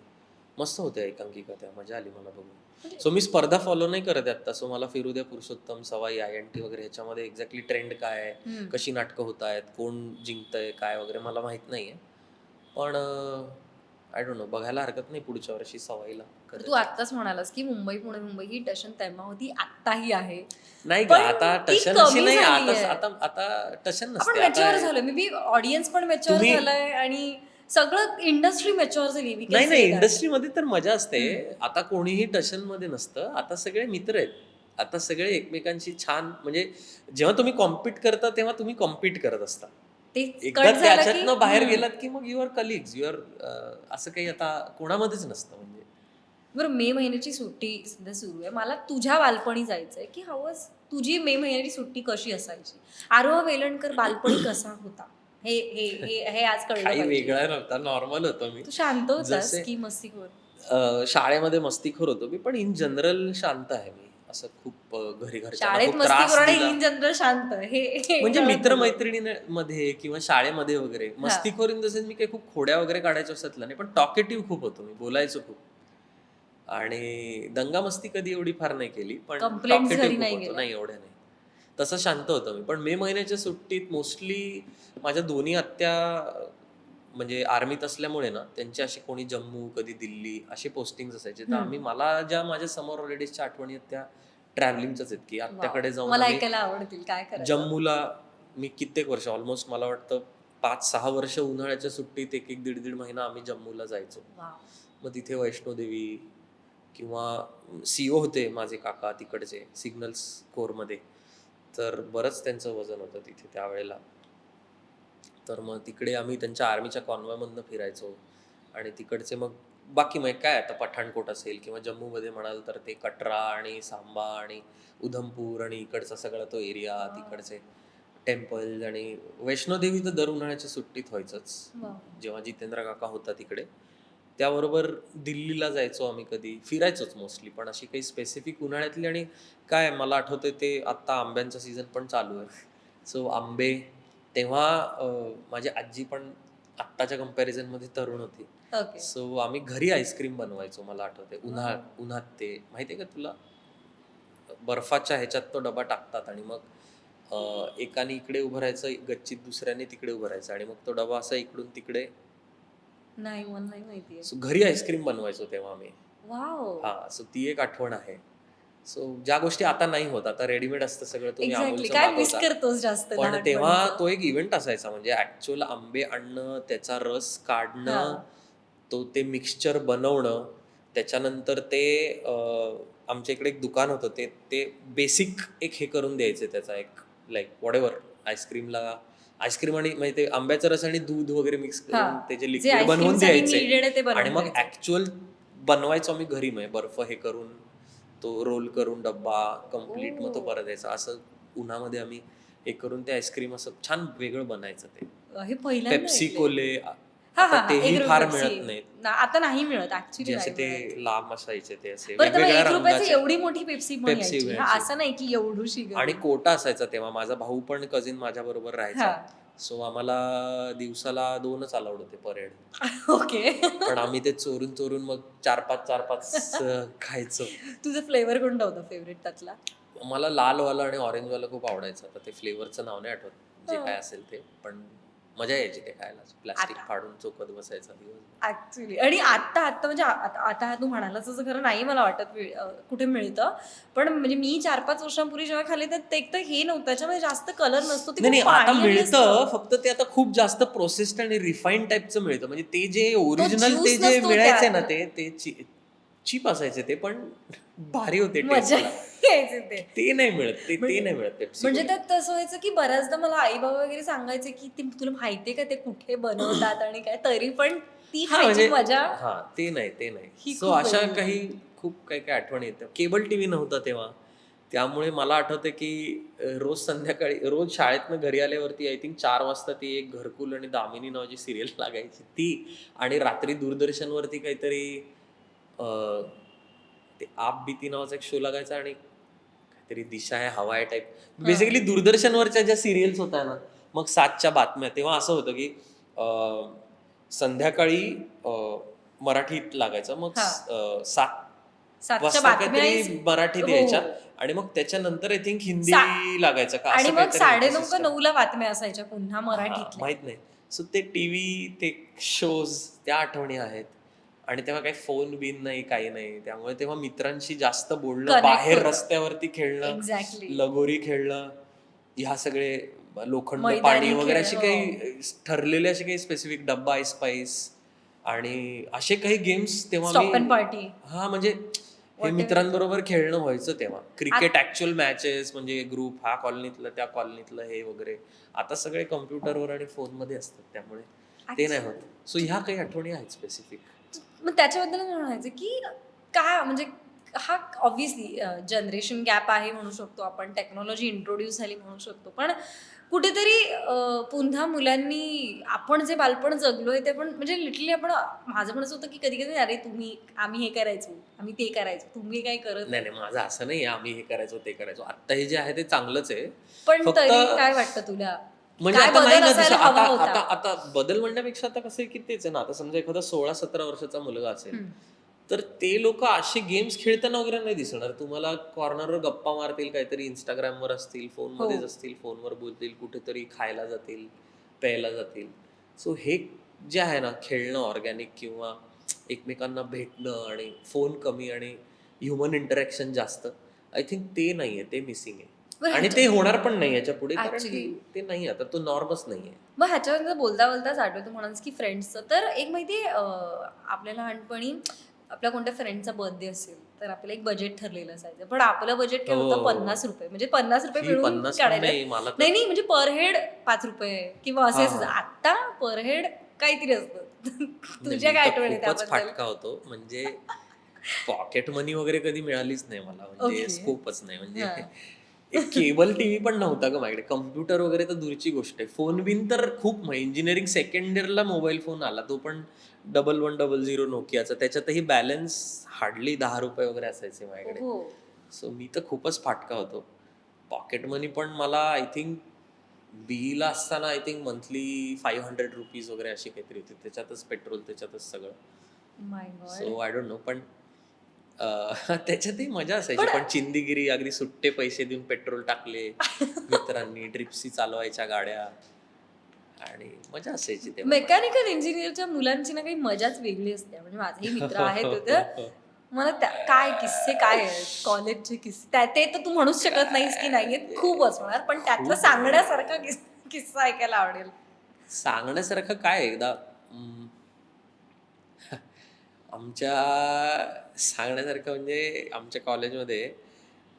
मस्त होत्या एकांकिका त्या, मजा आली मला बघून. सो मी स्पर्धा फॉलो नाही करत आहे आत्ता. सो मला फिरू द्या पुरुषोत्तम, सवाई, INT वगैरे ह्याच्यामध्ये एक्झॅक्टली ट्रेंड काय आहे, हम्म. कशी नाटकं होत आहेत, कोण जिंकतंय काय वगैरे मला माहित नाहीये. पण आय डोंट नो, बघायला हरकत नाही पुढच्या वर्षी सवाईला तर तू कदाचित. आत्ताच म्हणालास की मुंबई पुणे मुंबई ही टशन तेव्हा होती, आत्ताही आहे. नाही का पण आता ती टशन अशी कमी नाही, झाली आता आहे. आता आता टशन आपण नसते आता. मॅच्युअर झालोय, मे बी ऑडियन्स पण मॅच्युअर तुम्ही झालंय आणि सगळं इंडस्ट्री मॅच्युअर झाली. वी कॅन नाही नाही, से दॅट. इंडस्ट्रीमध्ये तर मजा असते. आता कोणीही टशन मध्ये नसतं, आता सगळे मित्र आहेत. आता सगळे एकमेकांशी छान, म्हणजे जेव्हा तुम्ही कॉम्पीट करता तेव्हा तुम्ही कॉम्पीट करत असता. ते एकदा कट झालं की त्याच्यातनं बाहेर गेलात की मग युअर कलिग्स, युअर, असं काही आता कोणामध्येच नसतं म्हणजे. बरं, मे महिन्याची सुट्टी सध्या सुरू आहे. मला तुझ्या बालपणी जायचंय की हवंस तुझी मे महिन्याची सुट्टी कशी असायची? आरोह वेलणकर बालपणी कसा होता? हे हे हे हे आज कळलं काही पाहिजे. वेगळा नव्हता, नॉर्मल होतो मी. तू शांत होतास जसे की मस्तीखोर? शाळेमध्ये मस्तीखोर होतो मी, पण इन जनरल शांत आहे मी. असं खूप घरी घरच्यांना शाळेत खूप मस्तीखोर त्रास आणि दिला, इन जनरल शांत, हे म्हणजे कळत नाही. मित्रमैत्रिणींमध्ये किंवा शाळेमध्ये वगैरे हा. मस्तीखोर इन द सेन्स मी काही खूप खोड्या वगैरे काढायचो असतलं नाही, पण टॉकेटिव्ह खूप होतो मी, बोलायचो खूप. आणि दंगामस्ती कधी एवढी फार नाही केली, पण कंप्लेंट्स टॉकेटिव्ह घरी खूप नाही होतो. गेल्या? नाही, एवढ्या नाही. तसं शांत होतो मी. पण मे महिन्याच्या सुट्टीत मोस्टली माझ्या दोन्ही आत्या म्हणजे आर्मीत असल्यामुळे ना, त्यांची अशी कोणी जम्मू, कधी दिल्ली असे पोस्टिंग असायचे. तर हम्म. मला ज्या माझ्या समर हॉलिडेजच्या आठवणी आहेत त्या ट्रॅव्हलिंगच्याच आहेत, की वाव, आत्याकडे जाऊन मला आम्ही ऐकायला आवडतील. काय करायचं? जम्मूला, मी कित्येक वर्ष, ऑलमोस्ट मला वाटतं 5-6 वर्ष उन्हाळ्याच्या सुट्टीत एक एक दीड महिना आम्ही जम्मूला जायचो. वाव. मग तिथे वैष्णोदेवी किंवा CO होते माझे काका तिकडचे सिग्नल्स कोरमध्ये, तर बरंच त्यांचं वजन होतं तिथे त्यावेळेला. तर मग तिकडे आम्ही त्यांच्या आर्मीच्या कॉन्वॉयमधनं फिरायचो आणि तिकडचे मग बाकी मग काय, आता पठाणकोट असेल किंवा जम्मूमध्ये म्हणाल तर ते कटरा आणि सांबा आणि उधमपूर आणि इकडचा सगळा तो एरिया, तिकडचे टेम्पल्स. आणि वैष्णोदेवी तर दर उन्हाळ्याच्या सुट्टीत व्हायचंच, वाव. जेव्हा जितेंद्र काका होता तिकडे. त्याबरोबर दिल्लीला जायचो आम्ही, कधी फिरायचोच मोस्टली, पण अशी काही स्पेसिफिक उन्हाळ्यातली. आणि काय मला आठवतंय ते आत्ता आंब्यांचा सीझन पण चालू आहे, सो आंबे तेव्हा माझी आजी पण आत्ताच्या कम्पॅरिझनमध्ये तरुण होती. ओके. सो आम्ही घरी आईस्क्रीम बनवायचो, मला आठवतंय वाव. उन्हात ते माहिती आहे का तुला, बर्फाच्या ह्याच्यात तो डबा टाकतात आणि मग एकाने इकडे उभं राहायचं गच्चीत, दुसऱ्याने तिकडे उभं राहायचं आणि मग तो डबा असा इकडून तिकडे. नाही, मला नाही माहितीये. सो घरी आईस्क्रीम बनवायचो तेव्हा आम्ही. वाव. हा, सो ती एक आठवण आहे. सो ज्या गोष्टी आता नाही होत, आता रेडीमेड असतं सगळं, तुम्ही एक्झॅक्टली. अमूलचं काय मिस मागवता. करतोस जास्त पण तेव्हा लहानपणीचं? तो एक इव्हेंट असायचा, म्हणजे ऍक्च्युअल आंबे आणणं, त्याचा रस हा. काढणं, तो ते मिक्सचर बनवणं, त्याच्यानंतर ते आमच्या इकडे एक दुकान होतं, ते ते बेसिक एक हे करून द्यायचे, त्याचा एक लाईक वॉटेवर आईस्क्रीमला आईस्क्रीम आणि म्हणजे ते आंब्याचा रस आणि दूध वगैरे मिक्स हा. करून त्याचे जे लिक्विड बनवून आईस्क्रीमसाठी द्यायचे नीडेड आहे ते आणि बनवून मग द्यायचं. ऍक्च्युअल बनवायचो आम्ही घरी, म्हणजे बर्फ हे करून तो रोल करून डब्बा कम्प्लीट, मग तो ओ. परत यायचा. असं उन्हामध्ये आम्ही हे करून ते आईस्क्रीम असं छान वेगळं बनायचं ते. हे पहिल्यांदा पेप्सी ऐकलंय. कोले. हा आता हा हा तेही 1 फार रुपयाची मिळत नाहीत. आता नाही मिळत ऍक्च्युली जे असे नाही ते मिळत. लांब असायचे ते असे बरं तेव्हा वेगवेगळ्या 1 रुपयाची रंगाचे एवढी मोठी पेप्सी पण पेप्सी यायची हा, मिळायची. असं नाही की एवढूशी आणि गं. कोटा असायचा तेव्हा. माझा भाऊ पण कझिन माझ्या बरोबर हा राहायचा. सो आम्हाला दिवसाला 2च अलाउड होते पर हेड. ओके. पण आम्ही ते चोरून चोरून मग 4-5 खायचो. तुझं फ्लेवर कोणता होता फेवरेट त्यातला? मला लालवालं आणि ऑरेंजवालं खूप आवडायचं. आता ते फ्लेवरचं नाव नाही आठवत, जे हं. काय असेल ते. पण मजा यायची ते खायला. प्लास्टिक आता फाडून चोखत बसायचा दिवसभर. ऍक्च्युली आणि आता म्हणजे आता तू म्हणालास तसं खरं नाही मला वाटत कुठे मिळतं. पण म्हणजे मी 4-5 वर्षांपूर्वी जेव्हा खाल्ले तर ते एक तर हे नव्हतं, त्याच्यामध्ये जास्त कलर नसतो, ते नाही, नाही, खूप आता पाणी मिळतं. असतं. फक्त ते आता खूप जास्त प्रोसेस्ड आणि रिफाईंड टाईपचं मिळतं. म्हणजे ते जे तो ओरिजिनल ते ज्यूस जे नसतो मिळायचे त्यात. ना ते चीप असायचे ते, पण भारी होते मजा टेस्टला. यायची ते. ते नाही मिळत. ते म्हणजे नाही मिळत पेप्सी म्हणजे कोला. त्यात तसं व्हायचं की बऱ्याचदा मला आई-बाबा वगैरे सांगायचे की ते तुला माहितीये का ते कुठे बनवतात आणि काय, तरी पण ती हां, खायची म्हणजे मजा हां, ते नाही. ही सो खूप अशा वेगळी काही होती. खूप काही आठवणी येतात. केबल टीव्ही नव्हता तेव्हा. त्यामुळे मला आठवतंय की रोज संध्याकाळी रोज शाळेतनं घरी आल्यावरती आय थिंक 4 वाजता ती एक घरकुल आणि दामिनी नावाची सीरियल लागायची ती. आणि रात्री दूरदर्शनवरती काहीतरी अ, ते आप बीती नावाचा एक शो लागायचा आणि काहीतरी दिशा है हवा है टाइप. हां. बेसिकली दूरदर्शनवरच्या ज्या सीरियल्स होत्या ना, मग 7च्या बातम्या तेव्हा असं होतं की अ, संध्याकाळी अ, मराठीत लागायचं. मग हां. 7 7च्या वाजता बातम्या काहीतरी मराठीत हो, यायच्या हो. आणि मग त्याच्यानंतर आय थिंक सा हिंदी लागायचं का आणि असं मग काहीतरी होती 9:30 का सिस्टम. 9ला बातम्या असायच्या पुन्हा हां, मराठीतल्या. माहीत नाही. सो ते टीव्ही, ते शोज त्या आठवणी आहेत. आणि तेव्हा काही फोन बिन नाही, काही नाही. त्यामुळे तेव्हा मित्रांशी जास्त बोलणं, कनेक्ट बाहेर होतं. रस्त्यावरती खेळणं, एक्झॅक्टली. लगोरी खेळणं, ह्या सगळे लोखंड पाणी मैदानी वगैरे खेळ. असे हो. काही ठरलेले असे काही स्पेसिफिक डब्बा ऐसपैस आणि असे काही गेम्स तेव्हा मी स्टॉप अँड पार्टी. हां, म्हणजे हे व्हॉटएव्हर. मित्रांबरोबर खेळणं व्हायचं तेव्हा. आत क्रिकेट ॲक्चुअल मॅचेस म्हणजे ग्रुप ह्या कॉलनीतलं, त्या कॉलनीतलं हे वगैरे. आता सगळे कॉम्प्युटरवर आणि फोनमध्ये असतात त्यामुळे ते नाही होत. सो ह्या काही आठवणी आहेत स्पेसिफिक. मग त्याच्याबद्दल म्हणायचं की काय म्हणजे हा ऑब्व्हियसली जनरेशन गॅप आहे म्हणू शकतो आपण, टेक्नॉलॉजी इंट्रोड्यूस झाली म्हणू शकतो. पण कुठेतरी पुन्हा मुलांनी आपण जे बालपण जगलोय ते पण म्हणजे लिटरली आपण माझं पण असं होतं की कधी-कधी अरे आम्ही हे करायचो, आम्ही ते करायचो, तुम्ही काही करत नाही, नाही. नाही, माझं असं नाही आहे आम्ही हे करायचो, ते करायचो. आत्ता हे जे आहे ते चांगलंच आहे. पण फक्त तरी काय वाटतं तुला? म्हणजे काय आता नाही बदल ना तसं असायला आता हवा होता? आता आता बदल म्हणण्यापेक्षा आता कसं आहे की तेच आहे ना, आता समजा एखादा 16-17 वर्षाचा मुलगा असेल, हं. तर ते लोकं असे गेम्स खेळताना वगैरे नाही दिसणार. तुम्हाला कॉर्नरवर गप्पा मारतील, काहीतरी Instagramवर असतील, हो. फोनमध्येच असतील, फोनवर बोलतील, कुठेतरी खायला जातील, प्यायला जातील. सो हे जे आहे ना खेळणं ऑर्गॅनिक किंवा एकमेकांना भेटणं आणि फोन कमी आणि ह्युमन इंटरॅक्शन जास्त, आय थिंक ते नाहीये, ते मिसिंग आहे. बरं आणि ते होणार पण नाही याच्यापुढे कारण की ॲक्चुअली ते नाही आता तो नॉर्मच नाहीये. मग ह्याच्यावर बोलता-बोलताच आठवतं म्हणालीस की फ्रेंड्सचं. तर एक माहिती आहे आपल्या लहानपणी आपल्या कोणत्या फ्रेंडचा बर्थडे असेल, तर आपलं एक बजेट ठरलेलं असायचं. पण आपलं बजेट काय हो, होतं हो, हो. ₹50 म्हणजे ₹50 ही मिळून 50 पण काढायचं. नाही मला तर नाही, नाही म्हणजे पर हेड ₹5 किंवा असे हां, असायचं. हां. आत्ता पर हेड काहीतरी असतं. नाही तुझ्या मी काय तर आठवणी खूपच त्याबद्दल? फाटका होतो. म्हणजे पॉकेट मनी वगैरे कधी मिळालीच नाही मला. म्हणजे ओके. स्कोपच नाही. म्हणजे हां. एक केबल टीव्ही पण नव्हता गं माझ्याकडे. कॉम्प्युटर वगैरे तर दूरची गोष्ट आहे. फोन बिन तर खूप इंजिनिअरिंग सेकंड इयरला मोबाईल फोन आला. तो पण 1100 Nokiaचा. त्याच्यातही बॅलन्स हार्डली ₹10 वगैरे असायचे माझ्याकडे. हो. सो मी तर खूपच फाटका होतो. पॉकेट मनी पण मला आय थिंक बीईला असताना आय थिंक मंथली ₹500 वगैरे अशी काहीतरी होती. त्याच्यातच पेट्रोल, त्याच्यातच सगळं. My God! So I don't know. पण अ, त्याच्यातही मजा असायची. पण पण चिंदीगिरी अगदी सुट्टे पैसे देऊन पेट्रोल टाकले मित्रांनी, ट्रिप्सी चालवायच्या गाड्या आणि मजा असायची तेव्हा पण. मेकॅनिकल इंजिनिअरच्या मुलांची ना काही मजाच वेगळी असते. म्हणजे माझेही मित्र आहेत तिथे. मला काय किस्से काय आहेत कॉलेजचे किस्से ते तर तू म्हणूच शकत नाहीस की काय नाहीयेत, खूप असणार. पण त्यातला खूप आहे. सांगण्यासारखा किस्सा ऐकायला आवडेल. सांगण्यासारखं काय आहे एकदा आमच्या सांगण्यासारखं म्हणजे आमच्या कॉलेजमध्ये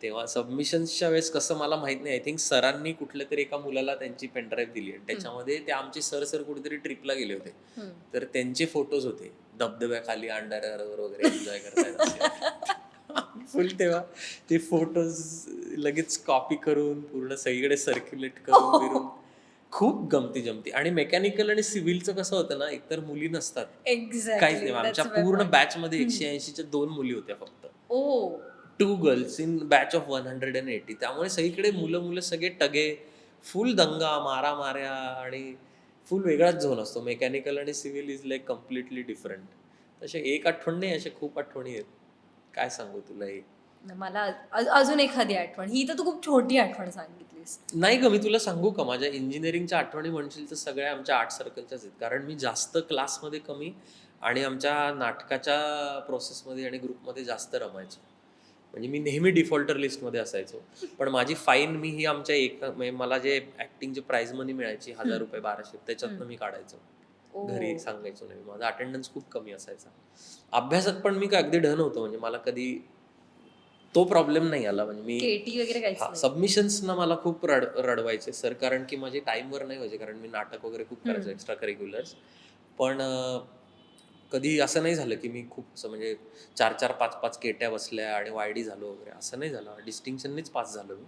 तेव्हा सबमिशन्सच्या वेळेस कसं मला माहित नाही. आय थिंक सरांनी कुठल्या तरी एका मुलाला त्यांची पेनड्राईव्ह दिली आणि हं, त्याच्यामध्ये ते आमचे सर कुठेतरी ट्रिपला गेले होते. हं. तर त्यांचे फोटोज होते. धबधब्याखाली अंडरवेअरवर वगैरे एन्जॉय करतायत असे. फुल तेव्हा ते फोटोज लगेच कॉपी करून पूर्ण सगळीकडे सर्क्युलेट करून बिरून खूप गमती जमती. आणि मेकॅनिकल आणि सिव्हिलचं कसं होतं ना, एकतर मुली नसतात, काहीच एक्झॅक्टली, नाही. आमच्या दॅट्स माय पूर्ण पॉइंट. बॅचमध्ये 180च्या 2 मुली होत्या फक्त. ओ. 2 गर्ल्स इन बॅच ऑफ 180. त्यामुळे सगळीकडे मुलं मुलं सगळे टगे, फुल दंगा, मारामाऱ्या आणि फुल वेगळाच झोन असतो. मेकॅनिकल आणि civil is like completely different. तसे एक आठवण नाही, अशा खूप आठवणी आहेत. काय सांगू तुला एक. मला अजून एखादी आठवण, ही तर तू खूप छोटी आठवण सांगितलीस. नाही ग, मी तुला सांगू का, माझ्या इंजिनिअरिंगच्या आठवणी म्हणशील तर सगळ्या आमच्या आर्ट सर्कलच्याच आहेत. कारण मी जास्त क्लासमध्ये कमी आणि आमच्या नाटकाच्या प्रोसेसमध्ये आणि ग्रुपमध्ये जास्त रमायचो. म्हणजे मी नेहमी डिफॉल्टर लिस्टमध्ये असायचो. पण माझी फाईन मी ही आमच्या म्हणजे मला जे ॲक्टिंगचे प्राईज मनी मिळायची, ₹1000 1200, त्याच्यातनं मी काढायचो. ओ. घरी सांगायचो नाही. माझा अटेंडन्स खूप कमी असायचा. अभ्यासात पण मी काय अगदी डन होतो. म्हणजे मला कधी तो प्रॉब्लेम नाही आला. म्हणजे मी केटी वगैरे काहीच नाही. सबमिशन्सना मला खूप रडवायचे सर, कारण की माझे टाईमवर नाही व्हायचे. कारण मी नाटक वगैरे खूप करायचो, एक्स्ट्रा करिक्युलर्स. पण कधी असं नाही झालं की मी खूप असं म्हणजे 4-4, 5-5 केट्या बसल्या आणि वायडी झालो वगैरे, असं नाही झालं. डिस्टिंक्शननीच पास झालो मी.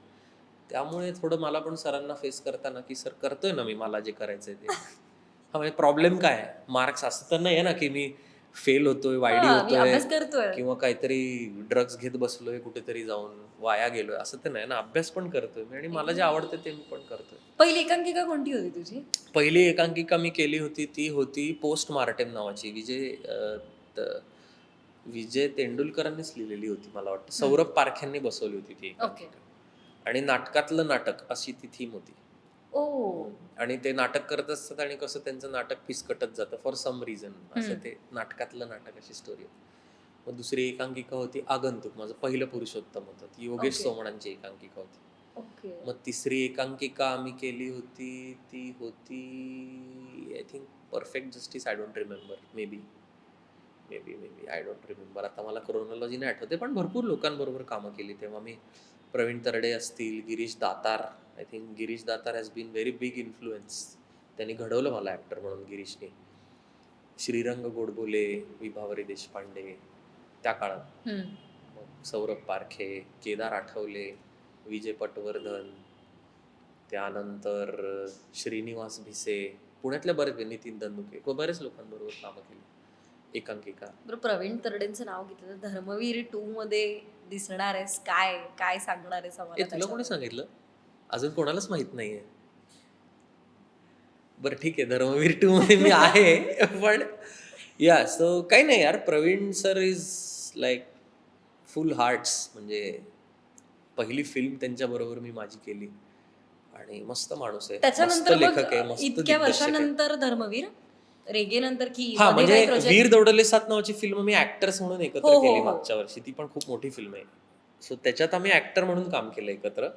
त्यामुळे थोडं मला पण सरांना फेस करताना की सर करतोय ना मी मला जे करायचंय ते. हा, म्हणजे प्रॉब्लेम काय आहे? मार्क्स असं तर नाही आहे ना की मी फेल होतोय, वायडी हा, मी होतोय अभ्यास करतोय. किंवा काहीतरी ड्रग्ज घेत बसलोय कुठेतरी जाऊन, वाया गेलोय, असं तर नाही ना. अभ्यास पण करतोय मी आणि मला जे आवडतं ते मी पण करतोय. पहिली एकांकिका कोणती होती तुझी? पहिली एकांकिका मी केली होती ती होती पोस्ट मार्टेम नावाची. विजय तेंडुलकरांनीच लिहिलेली होती मला वाटतं. सौरभ पारखेंनी बसवली होती ती ओके. एकांकिका. आणि नाटकातलं नाटक अशी ती थीम होती. ओ. आणि ते नाटक करत असतात आणि कसं त्यांचं नाटक फिसकटत जातं फॉर सम रिझन, असं ते नाटकातलं नाटक अशी स्टोरी होती. मग दुसरी एकांकिका होती आगंतुक, माझं पहिलं पुरुषोत्तम होतं. ती योगेश ओके. सोमणांची एकांकिका होती. ओके. मग तिसरी एकांकिका आम्ही केली होती, ती होती I think perfect justice. I don't remember. Maybe I don't remember. आता मला क्रोनॉलॉजी नाही आठवते, पण भरपूर लोकांबरोबर कामं केली तेव्हा मी. प्रवीण तरडे असतील, Girish Datar. I think Girish Datar has been very big influence. त्यांनी घडवलं मला ॲक्टर म्हणून गिरीशने. श्रीरंग गोडबोले, विभावरी देशपांडे त्या काळात. मग सौरभ पारखे, केदार आठवले, विजय पटवर्धन, त्यानंतर श्रीनिवास भिसे, पुण्यातल्या बरेच, नितीन दंदुके, बरेच लोकांबरोबर कामं केली एकांकिका. बरं, प्रवीण तरडेंचं नाव घेतलं तर धर्मवीर 2 मध्ये दिसणार आहेस, काय काय सांगणार आहेस आम्हाला तुला कोणी त्याच्याबद्दल? सांगितलं? अजून कोणालाच माहित नाहीये. बरं ठीक आहे, धर्मवीर 2 मध्ये मी आहे. पण या सो काही नाही यार, Praveen sir is like full hearts. म्हणजे पहिली फिल्म त्यांच्याबरोबर मी माझी केली आणि मस्त माणूस आहे, मस्त त्याच्यानंतर मग लेखक आहे, मस्त इतक्या दिग्दर्शक आहे. वर्षानंतर धर्मवीर, रेगे नंतर की हा, मध्ये म्हणजे काही वीर प्रोजेक्ट? दौडले सात नावाची फिल्म मी ऍक्टर्स म्हणून हो एकत्र हो केली हो. मागच्या वर्षी. ती पण खूप मोठी फिल्म आहे. सो त्याच्यात आम्ही ऍक्टर म्हणून काम केलं एकत्र.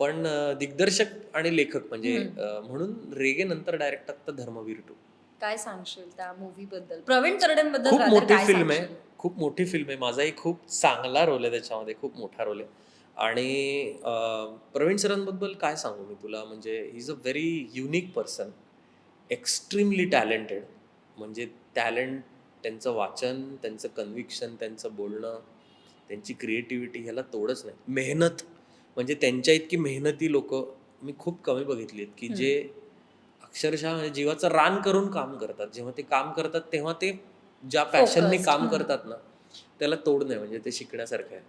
पण दिग्दर्शक आणि लेखक म्हणजे म्हणून रेगे नंतर डायरेक्ट आता धर्मवीर 2. काय सांगशील त्या मूवी बद्दल, प्रवीण तरडेंबद्दल खूप रादर मोठी काय फिल्म आहे. सांगशील? खूप मोठी फिल्म आहे. माझाही खूप चांगला रोल आहे त्याच्यामध्ये, खूप मोठा रोल आहे. आणि प्रवीण सरांबद्दल काय सांगू मी तुला, म्हणजे he is a very unique person. Extremely talented. म्हणजे टॅलेंट, त्यांचं वाचन, त्यांचं कन्व्हिक्शन, त्यांचं बोलणं, त्यांची क्रिएटिव्हिटी ह्याला तोडच नाही. मेहनत, म्हणजे त्यांच्या इतकी मेहनती लोक मी खूप कमी बघितली आहेत, की जे अक्षरशः म्हणजे जीवाचं रान करून काम करतात. जेव्हा ते काम करतात तेव्हा ते ज्या पॅशनने फोकस्ड. काम करतात ना, त्याला तोड नाही. म्हणजे ते शिकण्यासारखं आहे.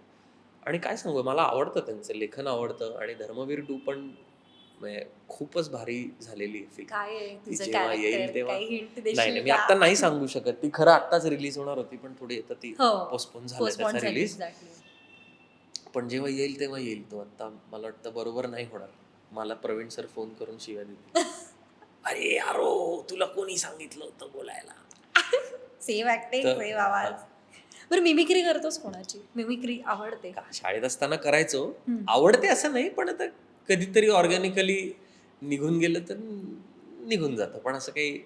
आणि काय सांगू, मला आवडतं त्यांचं लेखन आवडतं. आणि धर्मवीर 2 पण म्हणजे खूपच भारी झालेली फिल्म. काय आहे ती तुझं जेव्हा येईल कॅरेक्टर, तेव्हा. काही हिंट नाही देशील नाही, मी का? आता नाही सांगू शकत. ती खरं आत्ताच रिलीज होणार होती, पण थोडी आता ती हो, पोस्टपोन झालाय पोस्टपोन त्याचा झाली रिलीज. एक्झॅक्टली. पण जेव्हा येईल तेव्हा येईल तो. आता मला वाटतं बरोबर नाही होणार. मला प्रवीण सर फोन करून शिव्या देतील. अरे यारो, तुला कोणी सांगितलं होतं बोलायला? सेम ऍक्टिंग, तर सेम आवाज. बरं, मिमिक्री करतोस कोणाची? मिमिक्री आवडते? शाळेत असताना करायचो. हम्म. आवडते असं नाही, पण आता कधीतरी ऑर्गॅनिकली निघून गेलं तर निघून जातं. पण असं काही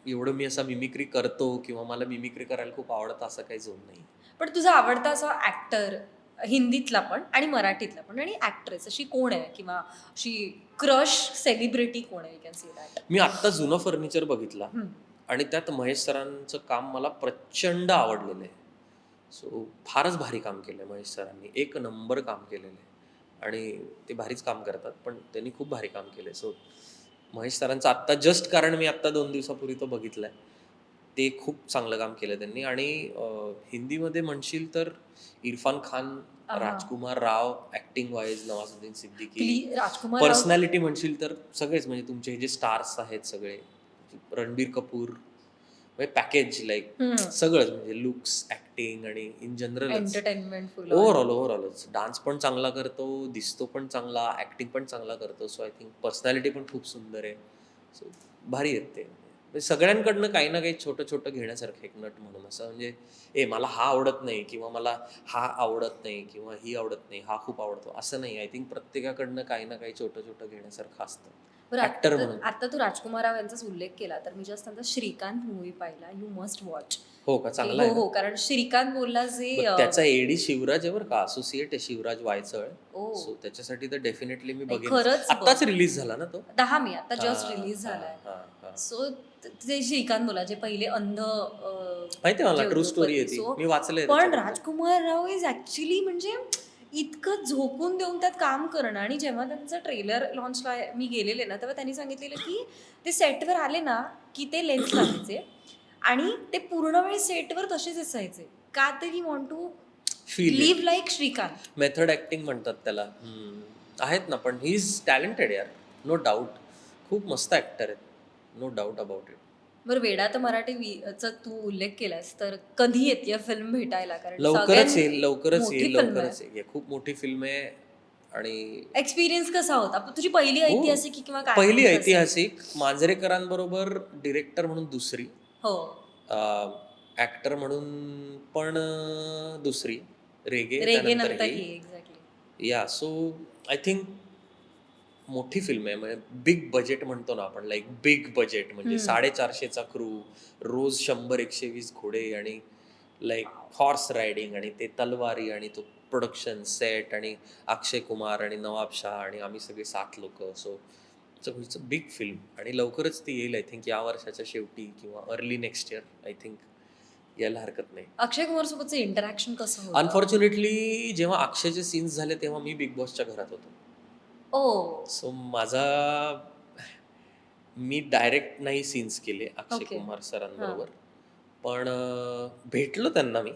एवढं मी असा मिमिक्री करतो किंवा मला मिमिक्री करायला खूप आवडतं असं काही झोन नाही. पण तुझा आवडता असा ऍक्टर, हिंदीतला पण आणि मराठीतला पण, आणि ऍक्ट्रेस अशी कोण आहे, किंवा अशी क्रश सेलिब्रिटी कोण आहे? You can say that. मी आत्ता जुनं फर्निचर बघितला आणि त्यात महेश सरांचं काम मला प्रचंड आवडलेलं आहे. सो फारच भारी काम केलं महेश सरांनी. एक नंबर काम केलेलं आहे. आणि ते भारीच काम करतात, पण त्यांनी खूप भारी काम केलं. सो महेश सरांचं आत्ता जस्ट, कारण मी आत्ता 2 दिवसापूर्वी तो बघितलाय. ते खूप चांगलं काम केलं त्यांनी. आणि हिंदीमध्ये म्हणशील तर इरफान खान, हा. राजकुमार राव, ॲक्टिंग वाईज नवाजुद्दीन सिद्दीकी, राजकुमार राव. पर्सनॅलिटी म्हणशील तर सगळेच, म्हणजे तुमचे हे जे स्टार्स आहेत सगळे, रणबीर कपूर, म्हणजे पॅकेज लाईक हम्म. सगळंच, म्हणजे लुक्स, ॲक्टिंग आणि इन जनरलच एंटरटेनमेंट फुल. ओव्हरऑलच डान्स पण चांगला करतो, दिसतो पण चांगला, ॲक्टिंग पण चांगला करतो. सो आय थिंक पर्सनॅलिटी पण खूप सुंदर आहे. सो भारी आहेत ते. म्हणजे सगळ्यांकडनं काही ना काही छोटं छोटं घेण्यासारखं एक नट म्हणून. असं म्हणजे मला हा आवडत नाही, किंवा मला हा आवडत नाही, किंवा ही आवडत नाही, हा खूप आवडतो, असं नाही. आय थिंक प्रत्येकाकडनं काही ना काही छोटं छोटं घेण्यासारखं असतं बरं, ॲक्टर म्हणून. आता तू राजकुमार राव यांचाच उल्लेख केला तर मी जस्ट त्यांचा श्रीकांत मूवी पाहिला. You must watch. हो का? ओके, चांगला हो आहे ना? हो, कारण श्रीकांत बोलला जे बट त्याचा एडी शिवराज आहे बरं का, असोसिएट आहे शिवराज वायचळ. ओ सो त्याच्यासाठी तर डेफिनेटली मी नाही, बघेनच. खरंच बघ. आत्ताच रिलीज झाला ना तो? 10 मे आता जस्ट हां, रिलीज हां, झालाय. हां, हां. सो ते श्रीकांत बोला जे पहिले अंध माहिती आहे मला, जे ट्रू स्टोरी आहे उद्योगपती. ती. सो मी वाचलंय पण त्याच्याबद्दल. राजकुमार राव इज ऍक्च्युली म्हणजे इतकं झोकून देऊन त्यात काम करणं. आणि जेव्हा त्यांचं ट्रेलर लॉन्चला मी गेलेले ना, तेव्हा त्यांनी सांगितलेलं की ते सेटवर आले ना की ते लेन्स लावायचे आणि ते पूर्ण वेळ सेटवर तसेच असायचे, का तर he want to feel it. Live like Shrikant. Method acting म्हणतात त्याला. आहेत ना, पण ही इज टॅलेंटेड यार, नो डाऊट. खूप मस्त ॲक्टर आहेत, नो डाऊट अबाउट इट. बरं, वेडा तर मराठी चा तू उल्लेख केलास तर कधी येते फिल्म भेटायला? कारण लवकरच येईल, लवकरच मोठी येईल, फिल्म आहे. लवकरच येईल. खूप मोठी फिल्म आहे. आणि एक्सपिरियन्स कसा होता तुझी पहिली हो, ऐतिहासिक किंवा काय पहिली कसं? ऐतिहासिक, मांजरेकरांबरोबर डिरेक्टर म्हणून दुसरी, हो. ॲक्टर म्हणून पण दुसरी, रेगे रेगे त्यानंतर नंतर ही. ही एक्झॅक्टली. या सो आय थिंक मोठी फिल्म आहे. म्हणजे बिग बजेट म्हणतो ना आपण, लाईक बिग बजेट म्हणजे 450चा क्रू, रोज 100-120 घोडे, आणि लाईक हॉर्स रायडिंग, आणि ते तलवारी, आणि तो प्रोडक्शन सेट, आणि अक्षय कुमार आणि नवाब शाह, आणि आम्ही सगळे 7 लोक. So it's a big film. आणि लवकरच ती येईल, आय थिंक या वर्षाच्या शेवटी किंवा early next year. I think यायला हरकत नाही. अक्षय कुमार सोबतचं इंटरॅक्शन कसं होतं? अनफॉर्च्युनेटली जेव्हा अक्षयचे सीन्स झाले तेव्हा मी बिग बॉसच्या घरात होतो. ओ सो मी डायरेक्ट नाही सीन्स केले अक्षय ओके. कुमार सरांबरोबर. पण भेटलो त्यांना मी.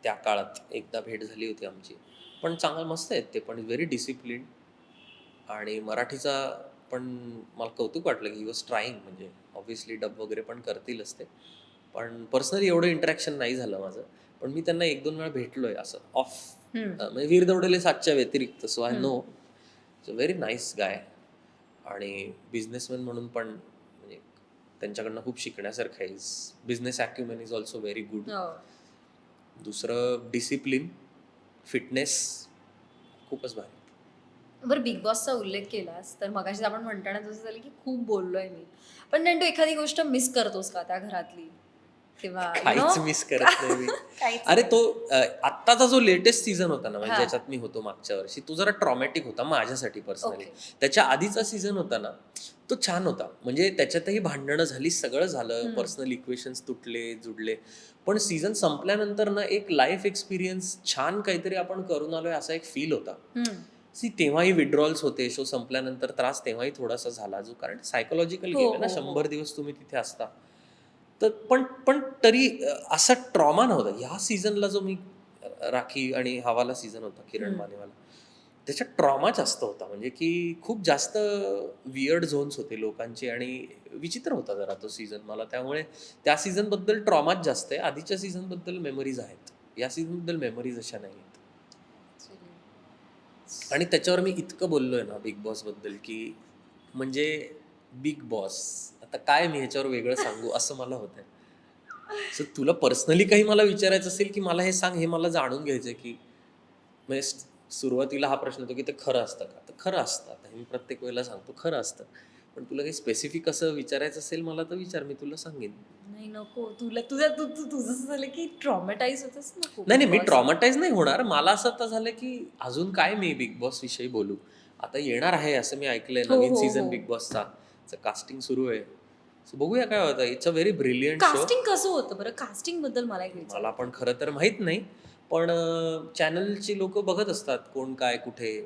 त्या काळात एकदा भेट झाली होती आमची. पण चांगलं मस्त आहेत ते पण, व्हेरी डिसिप्लिन. आणि मराठीचा पण मला कौतुक वाटलं की ही वॉज ट्राईंग. म्हणजे ऑब्व्हियसली डब वगैरे पण करतीलच ते. पण पर्सनली एवढं इंटरॅक्शन नाही झालं माझं. पण मी त्यांना 1-2 वेळा भेटलोय असं ऑफ. म्हणजे वीर दौडले 7च्या व्यतिरिक्त. So I know it's a very nice guy. आणि बिझनेसमॅन म्हणून पण म्हणजे त्यांच्याकडनं खूप शिकण्यासारखं आहे. Business acumen is also very good. दुसरं डिसिप्लिन, फिटनेस खूपच भारी. बरं, बिग बॉसचा उल्लेख केलास तर मगाशी आपण म्हणताना जसं झालं की खूप बोललोय मी, पण नंतर एखादी गोष्ट मिस करतोस का त्या घरातली किंवा काहीच मिस करत नाही मी. काहीच अरे नाही. तो आत्ताचा जो लेटेस्ट सीझन होता ना, म्हणजे हा. ज्याच्यात मी होतो मागच्या वर्षी, तो जरा ट्रॉमॅटिक होता माझ्यासाठी पर्सनली. ओके. त्याच्या आधीचा सीझन होता ना, तो छान होता. म्हणजे त्याच्यातही भांडणं झाली, सगळं झालं, पर्सनल इक्वेशन्स तुटले जुडले. पण सीझन संपल्यानंतर ना एक लाईफ एक्सपिरियन्स छान काहीतरी आपण करून आलोय असा एक फील होता. तेव्हाही विड्रॉल्स होते, शो संपल्यानंतर त्रास तेव्हाही थोडासा झाला, जो कारण सायकोलॉजिकल हो, गेम आहे ना, हो, हो. 100 दिवस तुम्ही तिथे असता. तर पण पण तरी असा ट्रॉमा नव्हता. ह्या सीझनला जो मी राखी आणि हवाला सीझन होता किरण मानेवाला, त्याच्यात ट्रॉमा जास्त होता. म्हणजे की खूप जास्त वियर्ड झोन्स होते लोकांचे, आणि विचित्र होता जरा तो सीझन मला. त्यामुळे त्या सीझनबद्दल ट्रॉमाच जास्त आहे. आधीच्या सीझनबद्दल मेमरीज आहेत, या सीझनबद्दल मेमरीज अशा नाही आहेत. आणि त्याच्यावर मी इतकं बोललोय ना बिग बॉस बद्दल की म्हणजे बिग बॉस आता काय मी ह्याच्यावर वेगळं सांगू असं मला होतंय. सो तुला पर्सनली काही मला विचारायचं असेल की मला हे सांग, हे मला जाणून घ्यायचंय की म्हणजे सुरुवातीला हा प्रश्न होतो की ते खरं असतं का? तर खरं असतं. आता हे मी प्रत्येक वेळेला सांगतो खरं असतं. पण तुला काही स्पेसिफिक असं विचारायचं असेल मला तर विचार, मी तुला सांगेन. नाही, नको. तुला तुझं असं झालं की ट्रॉमेटाईज होतच ना खूप नाही, मी Big Boss. ट्रॉमाटाईज नाही होणार. मला असं आता झालं की अजून काय मी बिग बॉस विषयी बोलू. आता येणार आहे असं मी ऐकलंय हो, नवीन हो, सीझन हो. बिग बॉसचा. कास्टिंग सुरू आहे. सो बघूया काय होतं. It's a very brilliant show. Casting कसं होतं बरं? कास्टिंग बद्दल मला एक मला विचार. पण खरं तर माहित नाही. पण चॅनलची लोक बघत असतात कोण काय कुठे.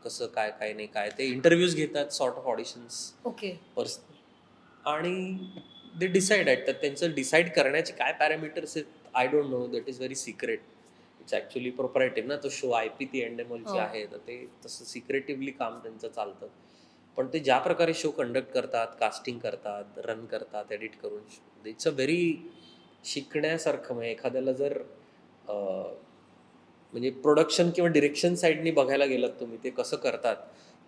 कसं काय काय नाही काय ते इंटरव्ह्यूज घेतात sort of auditions okay. Personal आणि दे डिसाईड आहेत तर त्यांचं डिसाईड करण्याचे काय पॅरामीटर्स आहेत I don't know that is very secret it's actually proprietary ना तो शो IP ती एंडेमॉलची हो. आहे तर ते तसं सिक्रेटिव्हली काम त्यांचं चालतं पण ते ज्या प्रकारे शो कंडक्ट करतात कास्टिंग करतात रन करतात एडिट करून इट्स अ व्हेरी शिकण्यासारखं म्हणजे एखाद्याला जर म्हणजे प्रोडक्शन किंवा डिरेक्शन साईडनी बघायला गेलात तुम्ही ते कसं करतात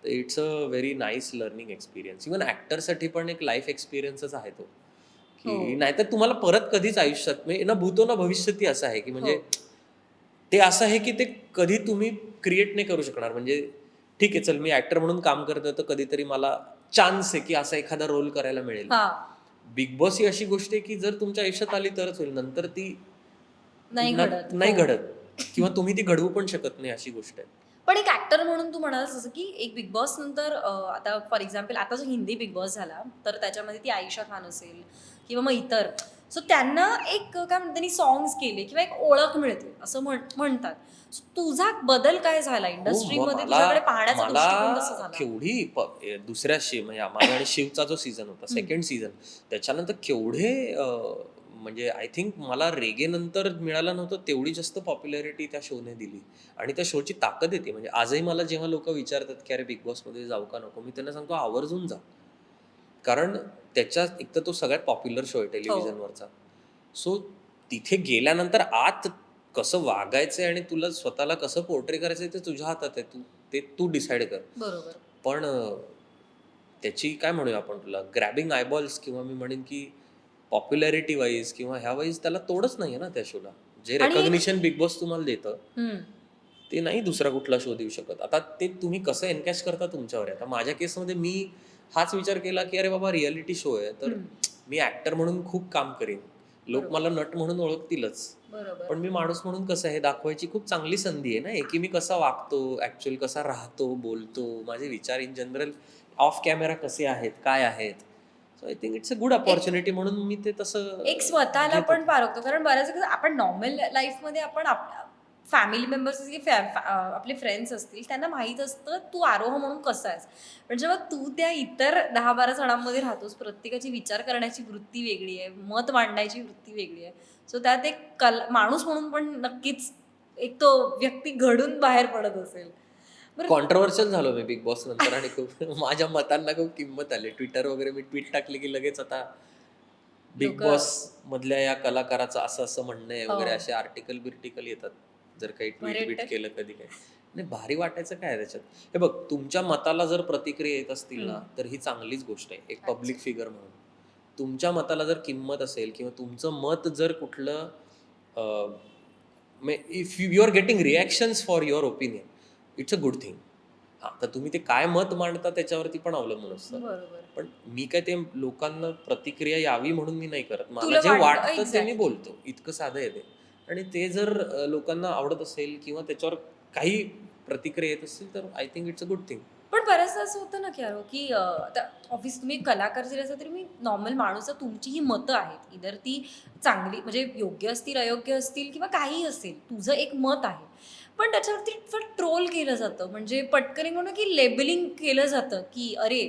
तर it's a very nice learning experience even ॲक्टरसाठी पण एक लाईफ एक्सपिरियन्सच आहे तो हो. की नाहीतर तुम्हाला परत कधीच आयुष्यात म्हणजे ना भूतो ना भविष्यती असं आहे की म्हणजे हो. ते असं आहे की ते कधी तुम्ही क्रिएट नाही करू शकणार म्हणजे ठीक आहे चल मी ऍक्टर म्हणून काम करतो तर कधीतरी मला चान्स आहे की असा एखादा रोल करायला मिळेल हा. बिग बॉस ही अशी गोष्ट आहे की जर तुमच्या आयुष्यात आली तरच होईल नंतर ती नाही घडत. नाही हो. घडत किंवा तुम्ही ती घडवू पण शकत नाही अशी गोष्ट आहे पण एक ऍक्टर म्हणून तू म्हणालास जसं की एक बिग बॉस नंतर आता फॉर एक्झाम्पल आता जो हिंदी बिग बॉस झाला तर त्याच्यामध्ये ती आयशा खान असेल किंवा मग इतर सो त्यांना एक काय म्हणतात त्यांनी सॉंग्स केले किंवा एक ओळख मिळते असं म्हणतात So, तुझा बदल काय झाला हो इंडस्ट्रीमध्ये तुझ्याकडे पाहण्याचा दृष्टिकोन कसा मला झाला? केवढी दुसऱ्या म्हणजे माझा आणि शिवचा जो सीझन होता सेकंड सीझन त्याच्यानंतर केवढे म्हणजे आय थिंक मला रेगे नंतर मिळालं नव्हतं तेवढी जास्त पॉप्युलॅरिटी त्या शोने दिली आणि त्या शोची ताकद येते म्हणजे आजही मला जेव्हा लोक विचारतात की अरे बिग बॉसमध्ये जाऊ का नको मी त्यांना सांगतो आवर्जून जा कारण त्याच्या एक तर तो सगळ्यात पॉप्युलर शो आहे टेलिव्हिजनवरचा सो तिथे गेल्यानंतर आत कसं वागायचंय आणि तुला स्वतःला कसं पोर्ट्रे करायचंय ते तुझ्या हातात आहे तू डिसाईड कर बरोबर. पण त्याची काय म्हणूया आपण तुला ग्रॅबिंग आयबॉल्स किंवा मी म्हणेन की पॉप्युलॅरिटी वाईज किंवा ह्या वाईज त्याला तोडच नाहीये ना त्या शोला जे आणि रेकॉग्निशन बिग बॉस तुम्हाला देतं हम्म. ते नाही दुसरा कुठला शो देऊ शकत आता ते तुम्ही कसं एनकॅश करता तुमच्यावर आहे आता माझ्या केसमध्ये मी हाच विचार केला की अरे बाबा रियालिटी शो आहे तर मी ऍक्टर म्हणून खूप काम करीन लोक मला नट म्हणून ओळखतीलच बरोबर. पण मी माणूस म्हणून कसं आहे दाखवायची खूप चांगली संधी आहे ना की मी कसा वागतो ऍक्च्युअल कसा राहतो बोलतो माझे विचार इन जनरल ऑफ कॅमेरा कसे आहेत काय आहेत so I think it's a good opportunity म्हणून मी ते तसं एक स्वतःला घेतो. पण पारखतो कारण बऱ्याच वेळेस आपण नॉर्मल लाईफमध्ये आपण फॅमिली मेंबर्स की आपले फ्रेंड्स असतील त्यांना माहीत असतं तू आरोह म्हणून कसा आहेस पण जेव्हा तू त्या इतर 10-12 जणांमध्ये राहतोस प्रत्येकाची विचार करण्याची वृत्ती वेगळी आहे मत मांडण्याची वृत्ती वेगळी आहे सो त्यात एक माणूस म्हणून पण नक्कीच एक तो व्यक्ती घडून बाहेर पडत असेल. बरं. कॉन्ट्रोवर्शियल झालो मी बिग बॉस नंतर आणि खूप माझ्या मतांना खूप किंमत आली ट्विटर वगैरे मी ट्विट टाकली की लगेच आता बिग लोकं- बॉस मधल्या या कलाकाराचं असं असं म्हणणं आहे वगैरे हो. असे आर्टिकल येतात जर काही भारी ट्विट वाटतं? केलं कधी काही नाही भारी वाटायचं काय आहे त्याच्यात हे बघ तुमच्या मताला जर प्रतिक्रिया येत असतील ना तर ही चांगलीच गोष्ट आहे एक पब्लिक फिगर म्हणून तुमच्या मताला जर किंमत असेल किंवा तुमचं मत जर कुठलं if you are getting reactions for your opinion it's a good thing हा तर तुम्ही ते काय मत मांडता त्याच्यावरती पण अवलंबून असतं बरोबर. पण मी काय ते लोकांना प्रतिक्रिया यावी म्हणून मी नाही करत मला तुला जे वाटतं- वाटतं ते मी exactly. बोलतो इतकं साधं आहे ते आणि ते जर लोकांना आवडत असेल किंवा त्याच्यावर काही प्रतिक्रिया येत असतील तर I think it's a good thing पण बऱ्याचदा असं होतं ना की अरे की आता ऑफिस तुम्ही एक कलाकार जरी असला तरी मी नॉर्मल माणूस आहे, तुमची ही मतं आहेत इधर ती चांगली म्हणजे योग्य असतील अयोग्य असतील किंवा काहीही असेल तुझं एक मत आहे पण त्याच्यावरती ट्रोल केलं जातं म्हणजे पटकन म्हणून की लेबलिंग केलं जातं की अरे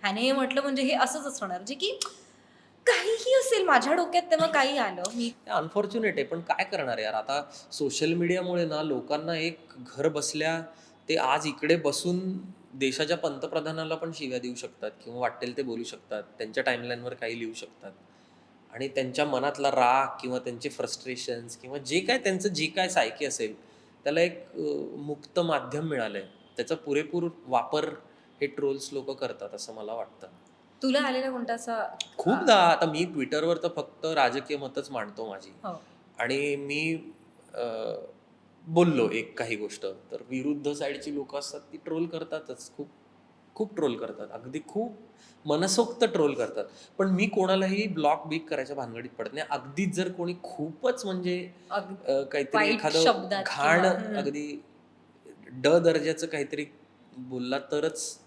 ह्याने हे म्हटलं म्हणजे हे असंच असणार जे की काहीही असेल माझ्या डोक्यात तेव्हा काही आलं मी अनफॉर्च्युनेट आहे पण काय करणार यार आता सोशल मीडियामुळे ना लोकांना एक घर बसल्या ते आज इकडे बसून देशाच्या पंतप्रधानाला पण शिव्या देऊ शकतात किंवा वाटेल ते बोलू शकतात त्यांच्या टाईमलाईनवर काही लिहू शकतात आणि त्यांच्या मनातला राग किंवा त्यांचे फ्रस्ट्रेशन्स किंवा जे काय त्यांचं जी काय सायकी असेल त्याला एक मुक्त माध्यम मिळालंय त्याचा पुरेपूर वापर हे ट्रोल्स लोक करतात असं मला वाटतं तुला आलेला कोणता असा खूपदा आता मी ट्विटरवर तर फक्त राजकीय मतच मांडतो माझी हो आणि मी बोललो एक काही गोष्ट तर विरुद्ध साईडची लोक असतात ती ट्रोल करतातच खूप खूप ट्रोल करतात अगदी खूप मनसोक्त ट्रोल करतात पण मी कोणालाही ब्लॉक बिक करायच्या भानगडीत पडत नाही अगदीच जर कोणी खूपच म्हणजे काहीतरी वाईट एखादं शब्दात घाण किंवा- अगदी दर्जाचं काहीतरी बोलला तरच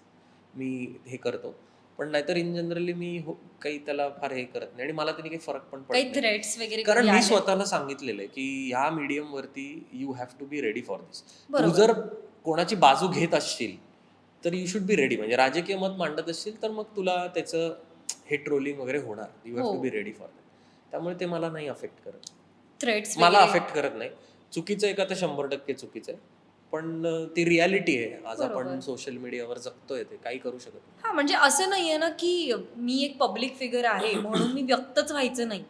मी हे करतो पण नाहीतर इन जनरली मी काही त्याला फार हे करत नाही आणि मला त्याने काही फरक पण काही पडत नाही थ्रेट्स वगैरे कारण कधी मी आले? स्वतःला सांगितलेलं आहे की ह्या मीडियम वरती you have to be ready for this तू बरोबर. जर कोणाची बाजू घेत असशील तर यू शुड बी रेडी. म्हणजे राजकीय मत मांडत असशील तर मग तुला त्याचं हे ट्रोलिंग वगैरे होणार. यू हॅव हो. To be ready for that. त्यामुळे ते मला नाही अफेक्ट करत. थ्रेड्स मला वगैरे. अफेक्ट करत नाही. चुकीचं आहे का तर 100% चुकीचं आहे. पण ती रियालिटी आहे. आज आपण बरोबर. सोशल मीडियावर जगतोय, ते काही करू शकत नाही. हा म्हणजे असं नाहीये ना की मी एक पब्लिक फिगर आहे म्हणून मी व्यक्तच व्हायचं नाही,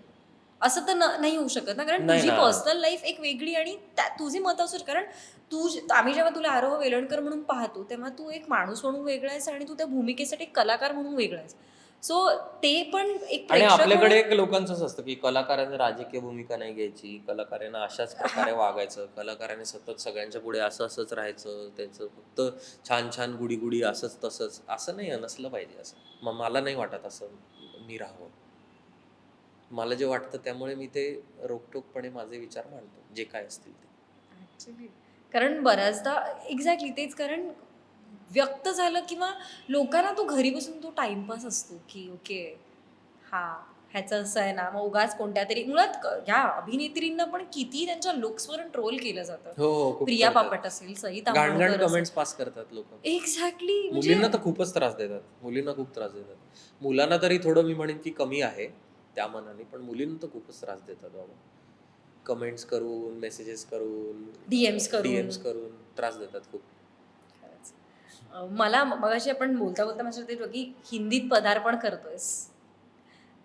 असं तर नाही होऊ शकत ना, कारण नाही तुझी ना. पर्सनल लाईफ एक वेगळी आणि तुझी मत असू, कारण आम्ही जेव्हा तुला आरोह वेलणकर म्हणून पाहतो तेव्हा तू एक माणूस म्हणून वेगळा आहेस आणि तू त्या भूमिकेसाठी एक कलाकार म्हणून वेगळा आहेस. सो ते पण एक आणि प्रेक्षक आपल्याकडे म्हणून. एक लोकांचंच असतं की कलाकाराने राजकीय भूमिका नाही घ्यायची, कलाकारांना अशाच प्रकारे वागायचं, कलाकाराने सतत सगळ्यांच्या पुढे असंच राहायचं, त्याचं फक्त छान छान गुडी गुडी असंच तसंच. असं नाही, नसलं पाहिजे असं. मग मला नाही वाटत असं मी राहावं. मला जे वाटतं त्यामुळे मी ते रोखठोकपणे माझे विचार मांडतो, जे काय असतील ते. ऍक्च्युली कारण बऱ्याचदा एक्झॅक्टली तेच, कारण व्यक्त झालं किंवा लोकांना तो घरी बसून तो टाइमपास असतो की ओके हा ह्याचं असं आहे ना, मग उगाच कोणत्या तरी मुळात ह्या अभिनेत्रींना पण किती त्यांच्या लुक्सवरून ट्रोल केलं जातं. हो हो, खूप प्रिया करतात. बापट असेल, सई घाणघाण तांबोळकर असेल. कमेंट्स पास करतात लोक. एक्झॅक्टली म्हणजे मुलींना तर खूपच त्रास देतात. मुलींना खूप त्रास देतात. मुलांना तरी थोडं मी म्हणेन की कमी आहे त्या मानाने, पण मुलींना तर खूपच त्रास देतात बाबा. कमेंट्स करून, मेसेजेस करून, डीएम्स करून. डीएम्स करून त्रास देतात खूप. खरंच. मला मगाशी आपण बोलता बोलता माझ्या लक्षात येतं की हिंदीत पदार्पण करतोयस,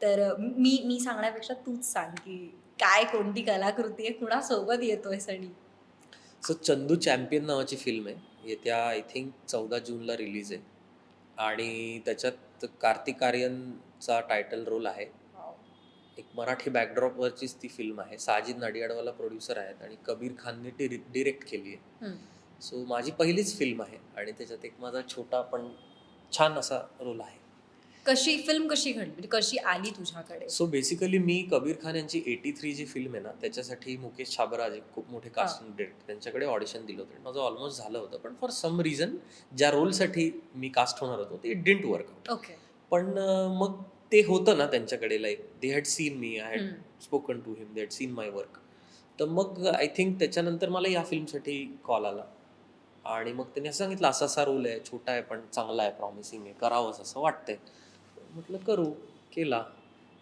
तर मी मी सांगण्यापेक्षा तूच सांग की काय, कोणती कलाकृती आहे, कुणासोबत येतोयस आणि. सो चंदू चॅम्पियन नावाची फिल्म आहे. येत्या आय थिंक 14 जूनला रिलीज आहे. आणि त्याच्यात कार्तिक आर्यनचा टायटल रोल आहे. एक मराठी बॅकड्रॉपवरचीच ती फिल्म आहे. साजिद नडियाडवाला प्रोड्युसर आहेत आणि कबीर खानने ती डिरेक्ट केली आहे. सो माझी पहिलीच फिल्म आहे आणि त्याच्यात एक माझा छोटा पण छान असा रोल आहे. कशी फिल्म कशी घडली, म्हणजे कशी आली तुझ्याकडे? सो बेसिकली मी कबीर खान यांची 83 जी फिल्म आहे ना, त्याच्यासाठी मुकेश छाबराज एक खूप मोठे कास्टिंग डिरेक्टर, त्यांच्याकडे ऑडिशन दिलं होतं. माझं ऑलमोस्ट झालं होतं, पण फॉर सम रिझन ज्या रोलसाठी मी कास्ट होणार होतो ते डिडंट वर्क आउट. ओके. पण मग ते होतं ना त्यांच्याकडे, like they had seen me, I had spoken to him, they had seen my work. तर मग आय थिंक त्याच्यानंतर मला या फिल्मसाठी कॉल आला आणि मग त्यांनी असं सांगितलं, असा असा रोल आहे, छोटा आहे पण चांगला आहे, प्रॉमिसिंग आहे, करावंच असं वाटतंय. म्हटलं करू, केला.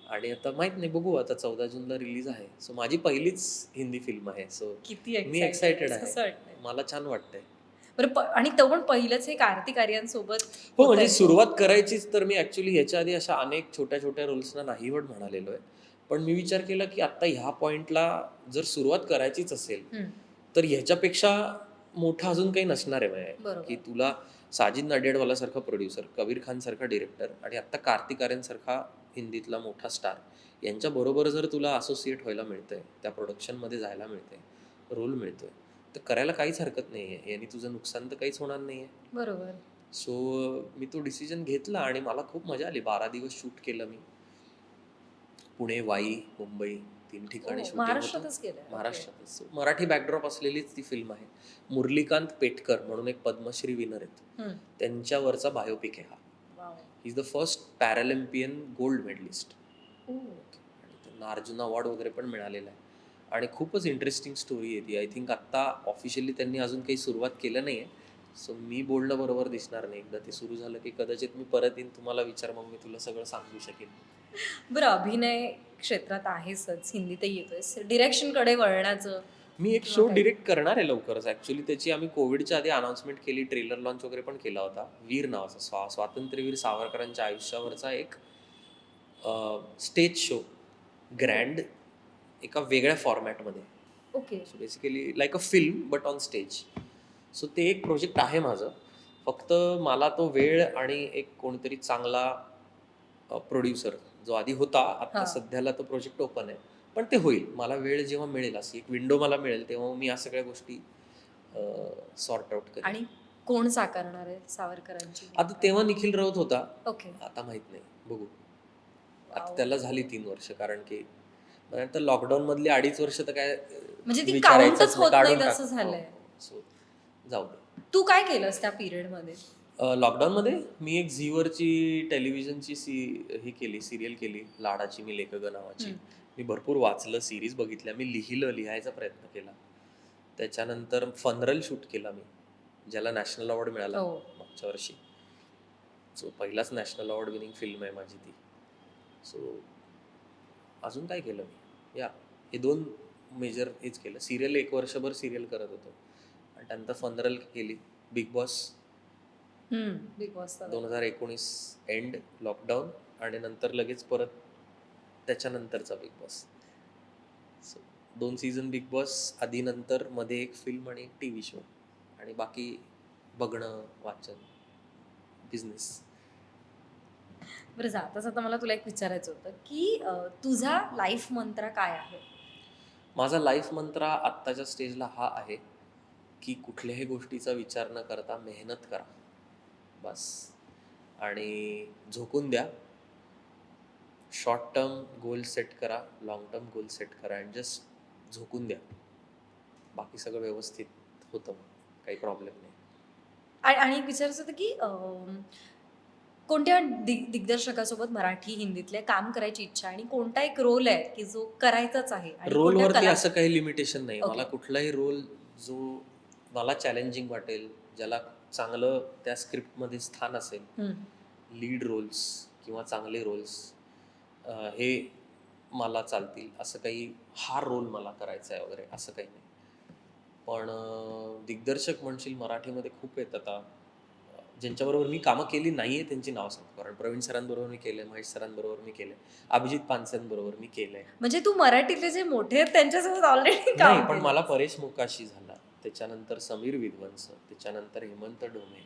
आणि आता माहित नाही, बघू आता 14 जूनला रिलीज आहे. सो माझी पहिलीच हिंदी फिल्म आहे. सो किती मी एक्साइटेड एक्सायटेड आहे, कसं आहे. वाटतंय? मला छान वाटतंय. बरं आणि तो पण पहिलंच हे कार्तिक आर्यनसोबत हो, म्हणजे होतंय. सुरुवात करायचीच तर मी ॲक्च्युली ह्याच्या आधी अशा अनेक छोट्या-छोट्या रोल्सना नाही पण म्हणालेलो आहे. पण मी विचार केला, की आता ह्या पॉइंटला जर सुरुवात करायचीच असेल, तर ह्याच्यापेक्षा मोठं अजून काही नसणार आहे म्हणजे, की बरोबर. तुला साजिद नडियाडवालासारखा प्रोड्युसर, कबीर खानसारखा डिरेक्टर आणि आत्ता कार्तिक आर्यनसारखा हिंदीतला मोठा स्टार यांच्याबरोबर जर तुला असोसिएट व्हायला मिळतंय, त्या प्रोडक्शनमध्ये जायला मिळतंय, रोल मिळतोय, तर करायला काहीच हरकत नाही आहे. याने तुझं नुकसान तर काहीच होणार नाही आहे. बरोबर. सो मी तो डिसिजन घेतला आणि मला खूप मजा आली. 12 दिवस शूट केलं मी. पुणे, वाई, मुंबई 3 ठिकाणी शूटिंग होतं. महाराष्ट्रातच केलंय. महाराष्ट्रातच. So, मराठी बॅकड्रॉप असलेलीच ती फिल्म आहे. मुरलीकांत पेटकर म्हणून एक पद्मश्री विनर आहेत. त्यांच्यावरचा बायोपिक आहे हा. He is the first Paralympian gold medallist. आणि त्यांना अर्जुन अवॉर्ड वगैरे पण मिळालेला आहे. आणि खूपच इंटरेस्टिंग स्टोरी आहे ती. आय थिंक आत्ता ऑफिशियली त्यांनी अजून काही सुरुवात केलं नाही आहे. सो मी बोलणं बरोबर दिसणार नाही. एकदा ते सुरू झालं की कदाचित मी परत येईन, तुम्हाला विचार, मग मी तुला सगळं सांगू शकेन. बरं, अभिनय क्षेत्रात आहेसच, हिंदीतही येतोयस, डिरेक्शनकडे वळण्याचं मी एक किंवा शो काय? डिरेक्ट करणार आहे लवकरच. ॲक्च्युली त्याची आम्ही कोविडच्या आधी अनाउन्समेंट केली, ट्रेलर लॉन्च वगैरे पण केला होता. वीर नावाचा, स्वातंत्र्यवीर सावरकरांच्या आयुष्यावरचा एक स्टेज शो, ग्रँड, एका वेगळ्या फॉर्मॅटमध्ये. Okay. So basically like a film but on stage. So ते एक प्रोजेक्ट आहे माझं. फक्त मला तो वेळ आणि एक कोणीतरी चांगला प्रोड्युसर जो आधी होता, आता हां. सध्याला तो प्रोजेक्ट ओपन आहे. पण ते होईल. मला वेळ जेव्हा मिळेल, अशी एक विंडो मला मिळेल, तेव्हा मी या सगळ्या गोष्टी सॉर्ट आउट करेन. आणि कोण साकारणार आहे सावरकरांची आता भूमिका? तेव्हा निखिल राऊत होता. ओके. आता माहित नाही, बघू. आता वाव. त्याला झाली 3 वर्ष, कारण की नंतर लॉकडाऊन मधली 2.5 वर्ष तर काय म्हणजे ती विचारायचंच काउंटच नाही, होत नाही काढून तसं टाक. झालंय. सो जाऊ दे. तू काय केलंस त्या पिरियडमध्ये? लॉकडाऊनमध्ये मी एक झीवरची टेलिव्हिजनची ही केली, सिरियल केली, लाडाची मी लेखक नावाची. मी भरपूर वाचलं, सिरीज बघितल्या, मी लिहायचा प्रयत्न केला. त्याच्यानंतर फनरल शूट केला मी, ज्याला नॅशनल अवॉर्ड मिळाला हो. मागच्या मागच्या वर्षी. सो पहिलाच नॅशनल अवॉर्ड विनिंग फिल्म आहे माझी ती. सो अजून काय केलं मी, हे 2 मेजर हेच केलं. सिरियल 1 वर्षभर सिरियल करत होतो आणि त्यानंतर फनरल केली. Bigg Boss Bigg Boss 2019 end, lockdown आणि नंतर लगेच परत त्याच्यानंतरचा Bigg Boss. So 2 season Bigg Boss, आधी नंतर मध्ये एक फिल्म आणि एक टीव्ही शो आणि बाकी बघणं, वाचन, बिझनेस. बरं, जाता जाता मला तुला एक विचारायचं होतं की तुझा लाईफ मंत्र काय आहे? माझा लाईफ मंत्र आत्ताच्या स्टेजला हा आहे की कुठल्याही गोष्टीचा विचार न करता मेहनत करा बस. आणि झोकून द्या. शॉर्ट टर्म गोल सेट करा, लॉंग टर्म गोल सेट करा अँड जस्ट झोकून द्या. बाकी सगळं व्यवस्थित होतं, मग काही प्रॉब्लेम नाही. आणि एक विचारायचं होतं की कोणत्या दिग्दर्शकासोबत मराठी हिंदीतले काम करायची इच्छा आणि कोणता एक रोल आहे की जो करायचाच आहे आणि कोणत्या रोलवरती कला असं काही लिमिटेशन नाही. मला ओके. कुठलाही रोल जो मला चॅलेंजिंग वाटेल, ज्याला चांगलं त्या स्क्रिप्टमध्ये स्थान असेल, हम्म. लीड रोल्स किंवा चांगले रोल्स, हे मला चालतील. असं काही हा रोल मला करायचा आहे वगैरे असं काही नाही. पण दिग्दर्शक म्हणशील मराठीमध्ये खूप आहेत आता, ज्यांच्याबरोबर मी कामं केली नाही आहे त्यांची नावं सांगतो. कारण प्रवीण सरांबरोबर मी केलं आहे, महेश सरांबरोबर मी केलं आहे, अभिजित पानसेंबरोबर मी केलं आहे. म्हणजे तू मराठीतले जे मोठे आहेत त्यांच्यासोबत ऑलरेडी नाही, काम पण केलं. मला परेश मोकाशी झाला, त्याच्यानंतर समीर विद्वंस, त्याच्यानंतर हेमंत डोमे,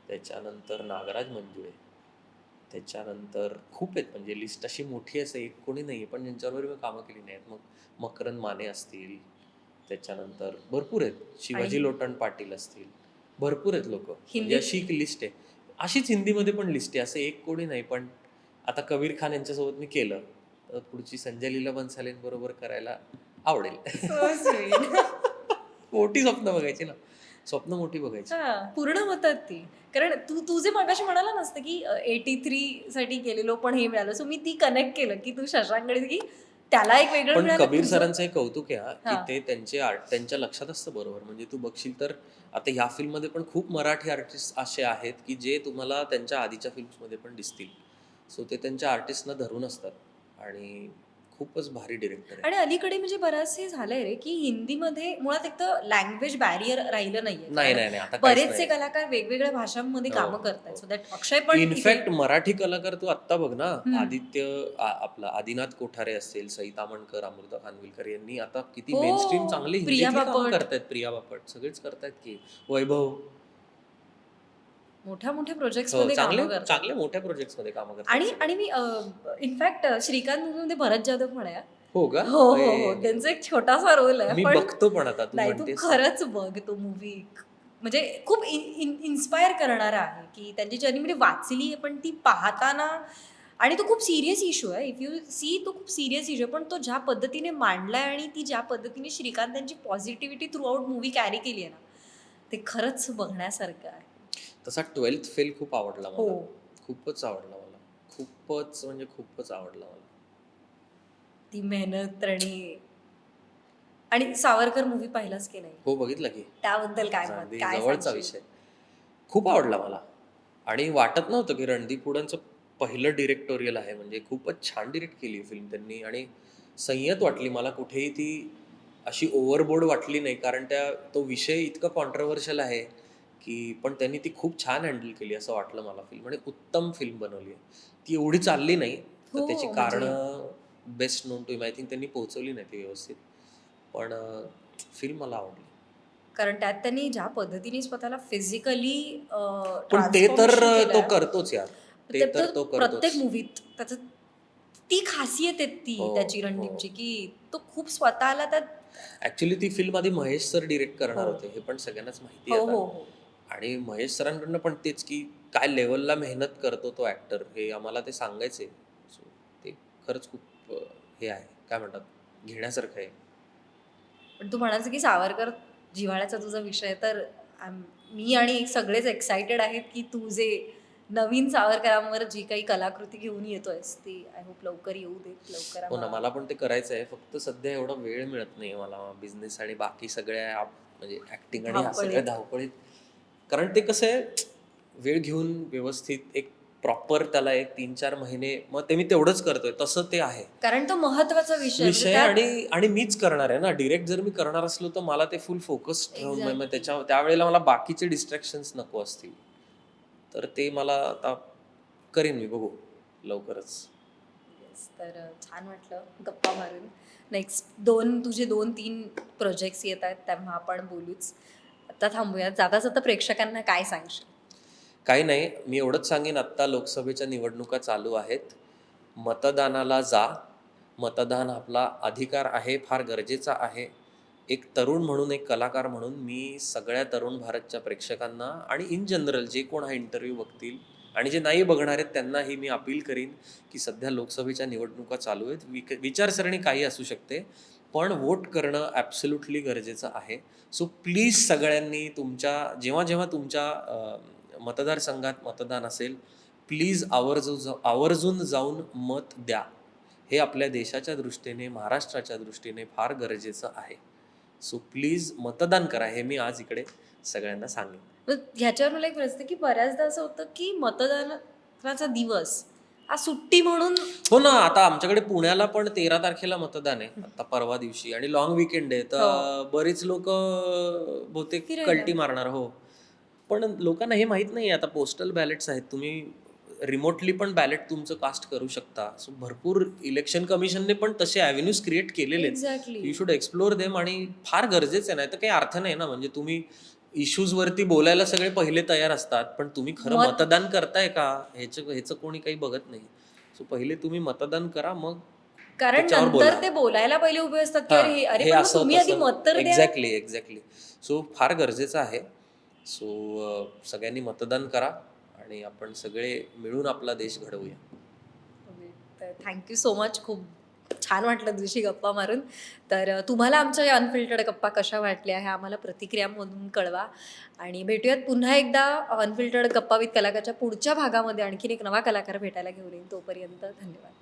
त्याच्यानंतर नागराज मंजुळे, त्याच्यानंतर खूप आहेत. म्हणजे लिस्ट अशी मोठी असं एक कोणी नाही आहे, पण ज्यांच्याबरोबर मी कामं केली नाही आहेत. मग मकरंद माने असतील, त्याच्यानंतर भरपूर आहेत, शिवाजी आणि लोटन पाटील असतील, भरपूर आहेत लोक. म्हणजे हिंदीत? अशी एक लिस्ट आहे. अशीच हिंदीमध्ये पण लिस्ट आहे, असं एक कोणी नाही. पण आता कबीर खान यांच्यासोबत मी केलं, तर पुढची संजय लीला बन्सालींबरोबर करायला आवडेल. So sweet. मोठी स्वप्न बघायची ना, स्वप्न मोठी बघायची. पूर्ण होतात ती. कारण तू जे मगाशी म्हणाला नसतं की 83 साठी केलेलो पण हे मिळालं. सो मी ती कनेक्ट केलं की तू शशांकडे की त्याला एक वेगळं पण मिळालं कबीर तुझं. सरांचं एक कौतुक आहे की हा. ते त्यांचे त्यांच्या लक्षात असतं बरोबर. म्हणजे तू बघशील तर आता ह्या फिल्ममध्ये पण खूप मराठी आर्टिस्ट असे आहेत की जे तुम्हाला त्यांच्या आधीच्या फिल्म्समध्ये पण दिसतील. सो ते त्यांच्या आर्टिस्टना धरून असतात आणि खूपच भारी डिरेक्टर आहे. आणि अलीकडे म्हणजे बराच हे झालंय रे की हिंदीमध्ये मुळात एक तर लँग्वेज बॅरियर राहिलं नाहीये. नाही कारण नाही नाही, आता काहीच बरेचसे नाही. कलाकार वेगवेगळ्या भाषांमध्ये हो, कामं हो, करतायत. हो. सो दॅट अक्षय पण इनफॅक्ट मराठी कलाकार तू आत्ता बघ ना, हम्म. आदित्य आपला आदिनाथ कोठारे असतील, सई तामणकर, अमृता खानविलकर यांनी आता किती हो, मेनस्ट्रीम चांगली प्रिया हिंदीतली कामं बापट. करतायत. प्रिया बापट सगळेच करतायत की, वैभव. मोठ्या मोठ्या प्रोजेक्ट्स हो, मध्ये चांगले कामं करतात. चांगल्या मोठ्या प्रोजेक्ट्स मध्ये कामं करतात आणि सगळे. आणि मी इनफॅक्ट श्रीकांत मूव्हीमध्ये भरत जाधव पण आहे. हो का? हो हो हो, मी त्यांचा एक छोटासा रोल आहे. मी पण बघतो, पण आता तू नाही, तू म्हणतेस. खरंच बघ तो मूवी. म्हणजे खूप इन्स्पायर करणारा आहे की त्यांची जर्नी म्हणजे वाचली आहे पण ती पाहताना. आणि तो खूप सिरियस इश्यू आहे. इफ यू सी, तो खूप सिरियस इश्यू आहे. पण तो ज्या पद्धतीने मांडलाय आणि ती ज्या पद्धतीने श्रीकांत त्यांची positivity through out movie carry केली आहे ना, ते खरंच बघण्यासारखं आहे. तसा 12th फेल खूप आवडला हो. मला. खूपच आवडला मला. खूपच म्हणजे खूपच आवडला मला. ती मेहनत आणि सावरकर मूवी पाहिलास की नाही? हो, बघितलं की. त्याबद्दल काय मत? अगदी काय जवळचा सांगशील? विषय. खूप आवडला मला आणि वाटत नव्हतं की रणदीप हुडांचं पहिलं डिरेक्टोरियल आहे. म्हणजे खूपच छान डिरेक्ट केली फिल्म त्यांनी आणि संयत वाटली मला. कुठेही ती अशी ओव्हरबोर्ड वाटली नाही, कारण तो विषय इतका कॉन्ट्रोव्हर्शियल आहे की, पण त्यांनी ती खूप छान हँडल केली असं वाटलं मला फिल्म. आणि उत्तम फिल्म बनवली आहे. ती एवढी चालली नाही, तर हो, त्याची म्हणजे कारणं best known to him. I think त्यांनी पोहोचवली नाही ती व्यवस्थित. पण फिल्म मला आवडली. कारण त्यात त्यांनी ज्या पद्धतीने स्वतःला फिजिकली पण ते तर ट्रान्सफॉर्मेशन तो केलंय, करतोच यार. ते तर तर तो प्रत्येक करतोच. मूवीत त्याचं ती खासियत आहे ती हो, त्याची हो. रणदीपची की तो खूप स्वतःला त्यात. ऍक्च्युली ती फिल्म आधी महेश सर डिरेक्ट करणार हो होते, हे पण सगळ्यांनाच माहिती हो आहे हो आता. हो. आणि महेश सरांकडनं पण तेच की काय लेवलला मेहनत करतो तो ऍक्टर, हे आम्हाला ते सांगायचे. सो ते खरंच खूप हे आहे, काय म्हणतात, घेण्यासारखं आहे. पण तू म्हणायचं की सावरकर जिव्हाळ्याचा तुझा विषय, तर मी आणि सगळेच एक्सायटेड आहेत की तू जे नवीन सावरकरांवर जी काही कलाकृती घेऊन येतोयस ती आय होप लवकर येऊ देत, लवकर हो ना, आम्हाला. मला पण ते करायचं आहे. फक्त सध्या एवढा वेळ मिळत नाही मला बिझनेस आणि बाकी सगळ्या म्हणजे ऍक्टिंग आणि ह्या सगळ्या धावपळीत. धावपळीत. कारण ते कसं आहे, वेळ घेऊन व्यवस्थित एक प्रॉपर त्याला एक 3-4 महिने मग ते मी तेवढंच करतोय तसं ते आहे कारण तो महत्वाचा विषय म्हणजे विषय. त्यात आणि मीच करणार आहे ना डिरेक्ट. जर मी करणार असलो तर मला ते फुल फोकस ठेवून मग Exactly. त्यावेळेला मला बाकीचे डिस्ट्रॅक्शन्स नको असतील. तर ते मला आता करीन मी, बघू लवकरच. Yes, तर छान वाटलं गप्पा मारून. नेक्स्ट तुझे 2-3 प्रोजेक्ट्स येत आहेत तेव्हा आपण बोलूच. आता थांबूया. जाता जाता प्रेक्षकांना काय सांगशील? काही नाही, मी एवढंच सांगेन, आत्ता लोकसभेच्या निवडणुका चालू आहेत. मतदानाला जा. मतदान आपला अधिकार आहे, फार गरजेचा आहे. एक तरुण म्हणून, एक कलाकार म्हणून मी सगळ्या तरुण भारतच्या प्रेक्षकांना आणि इन जनरल जे कोण हा इंटरव्ह्यू बघतील आणि जे नाही बघणार आहेत त्यांनाही मी अपील करीन की सध्या लोकसभेच्या निवडणुका चालू आहेत. विचारसरणी काही असू शकते, पण वोट करणं ॲब्सोल्युटली गरजेचं आहे. सो प्लीज सगळ्यांनी जेव्हा जेव्हा तुमच्या मतदारसंघात मतदान असेल, प्लीज आवर्जून जाऊन मत द्या. हे आपल्या देशाच्या दृष्टीने, महाराष्ट्राच्या दृष्टीने फार गरजेचं आहे. सो प्लीज मतदान करा, हे मी आज इकडे सगळ्यांना सांगेन. मग ह्याच्यावर मला एक प्रश्न की बऱ्याचदा असं होतं की मतदानाचा दिवस हा सुट्टी म्हणून हो ना, आता आमच्याकडे पुण्याला पण 13 तारखेला मतदान आहे, आता परवा दिवशी, आणि लॉंग वीकेंड आहे. तर बरीच लोक बहुतेक फिरायला. कल्टी मारणार. हो, पण लोकांना हे माहित नाही. आता पोस्टल बॅलेट्स आहेत, तुम्ही रिमोटली पण बॅलेट तुमचं कास्ट करू शकता. सो भरपूर इलेक्शन कमिशनने पण तसे ॲव्हेन्यूज क्रिएट केलेले आहेत. Exactly. You should explore them. आणि फार गरजेचं आहे, नाही तर काही अर्थ नाही ना. म्हणजे तुम्ही इश्यूज वरती बोलायला सगळे पहिले तयार असतात, पण तुम्ही खरं मतदान करताय का ह्याचं कोणी काही बघत नाही. सो पहिले तुम्ही मतदान करा, मग कारण त्याच्यावर बोला. नंतर ते बोलायला पहिले उभे असतात की हां, अरे हे पण मग असं तुम्ही आधी तसं. मत तर द्या. एक्झॅक्टली. सो फार गरजेचं आहे. सो सगळ्यांनी मतदान करा आणि आपण सगळे मिळून आपला देश घडवूया. तर थँक्यू सो मच. खूप छान वाटलं तुझी गप्पा मारून. तर तुम्हाला आमच्या या अनफिल्टर्ड गप्पा कशा वाटल्या हे आम्हाला प्रतिक्रियामधून कळवा. आणि भेटूयात पुन्हा एकदा अनफिल्टर्ड गप्पा विथ कलाकारच्या पुढच्या भागामध्ये. आणखीन एक नवा कलाकार भेटायला घेऊन येईन. तोपर्यंत धन्यवाद.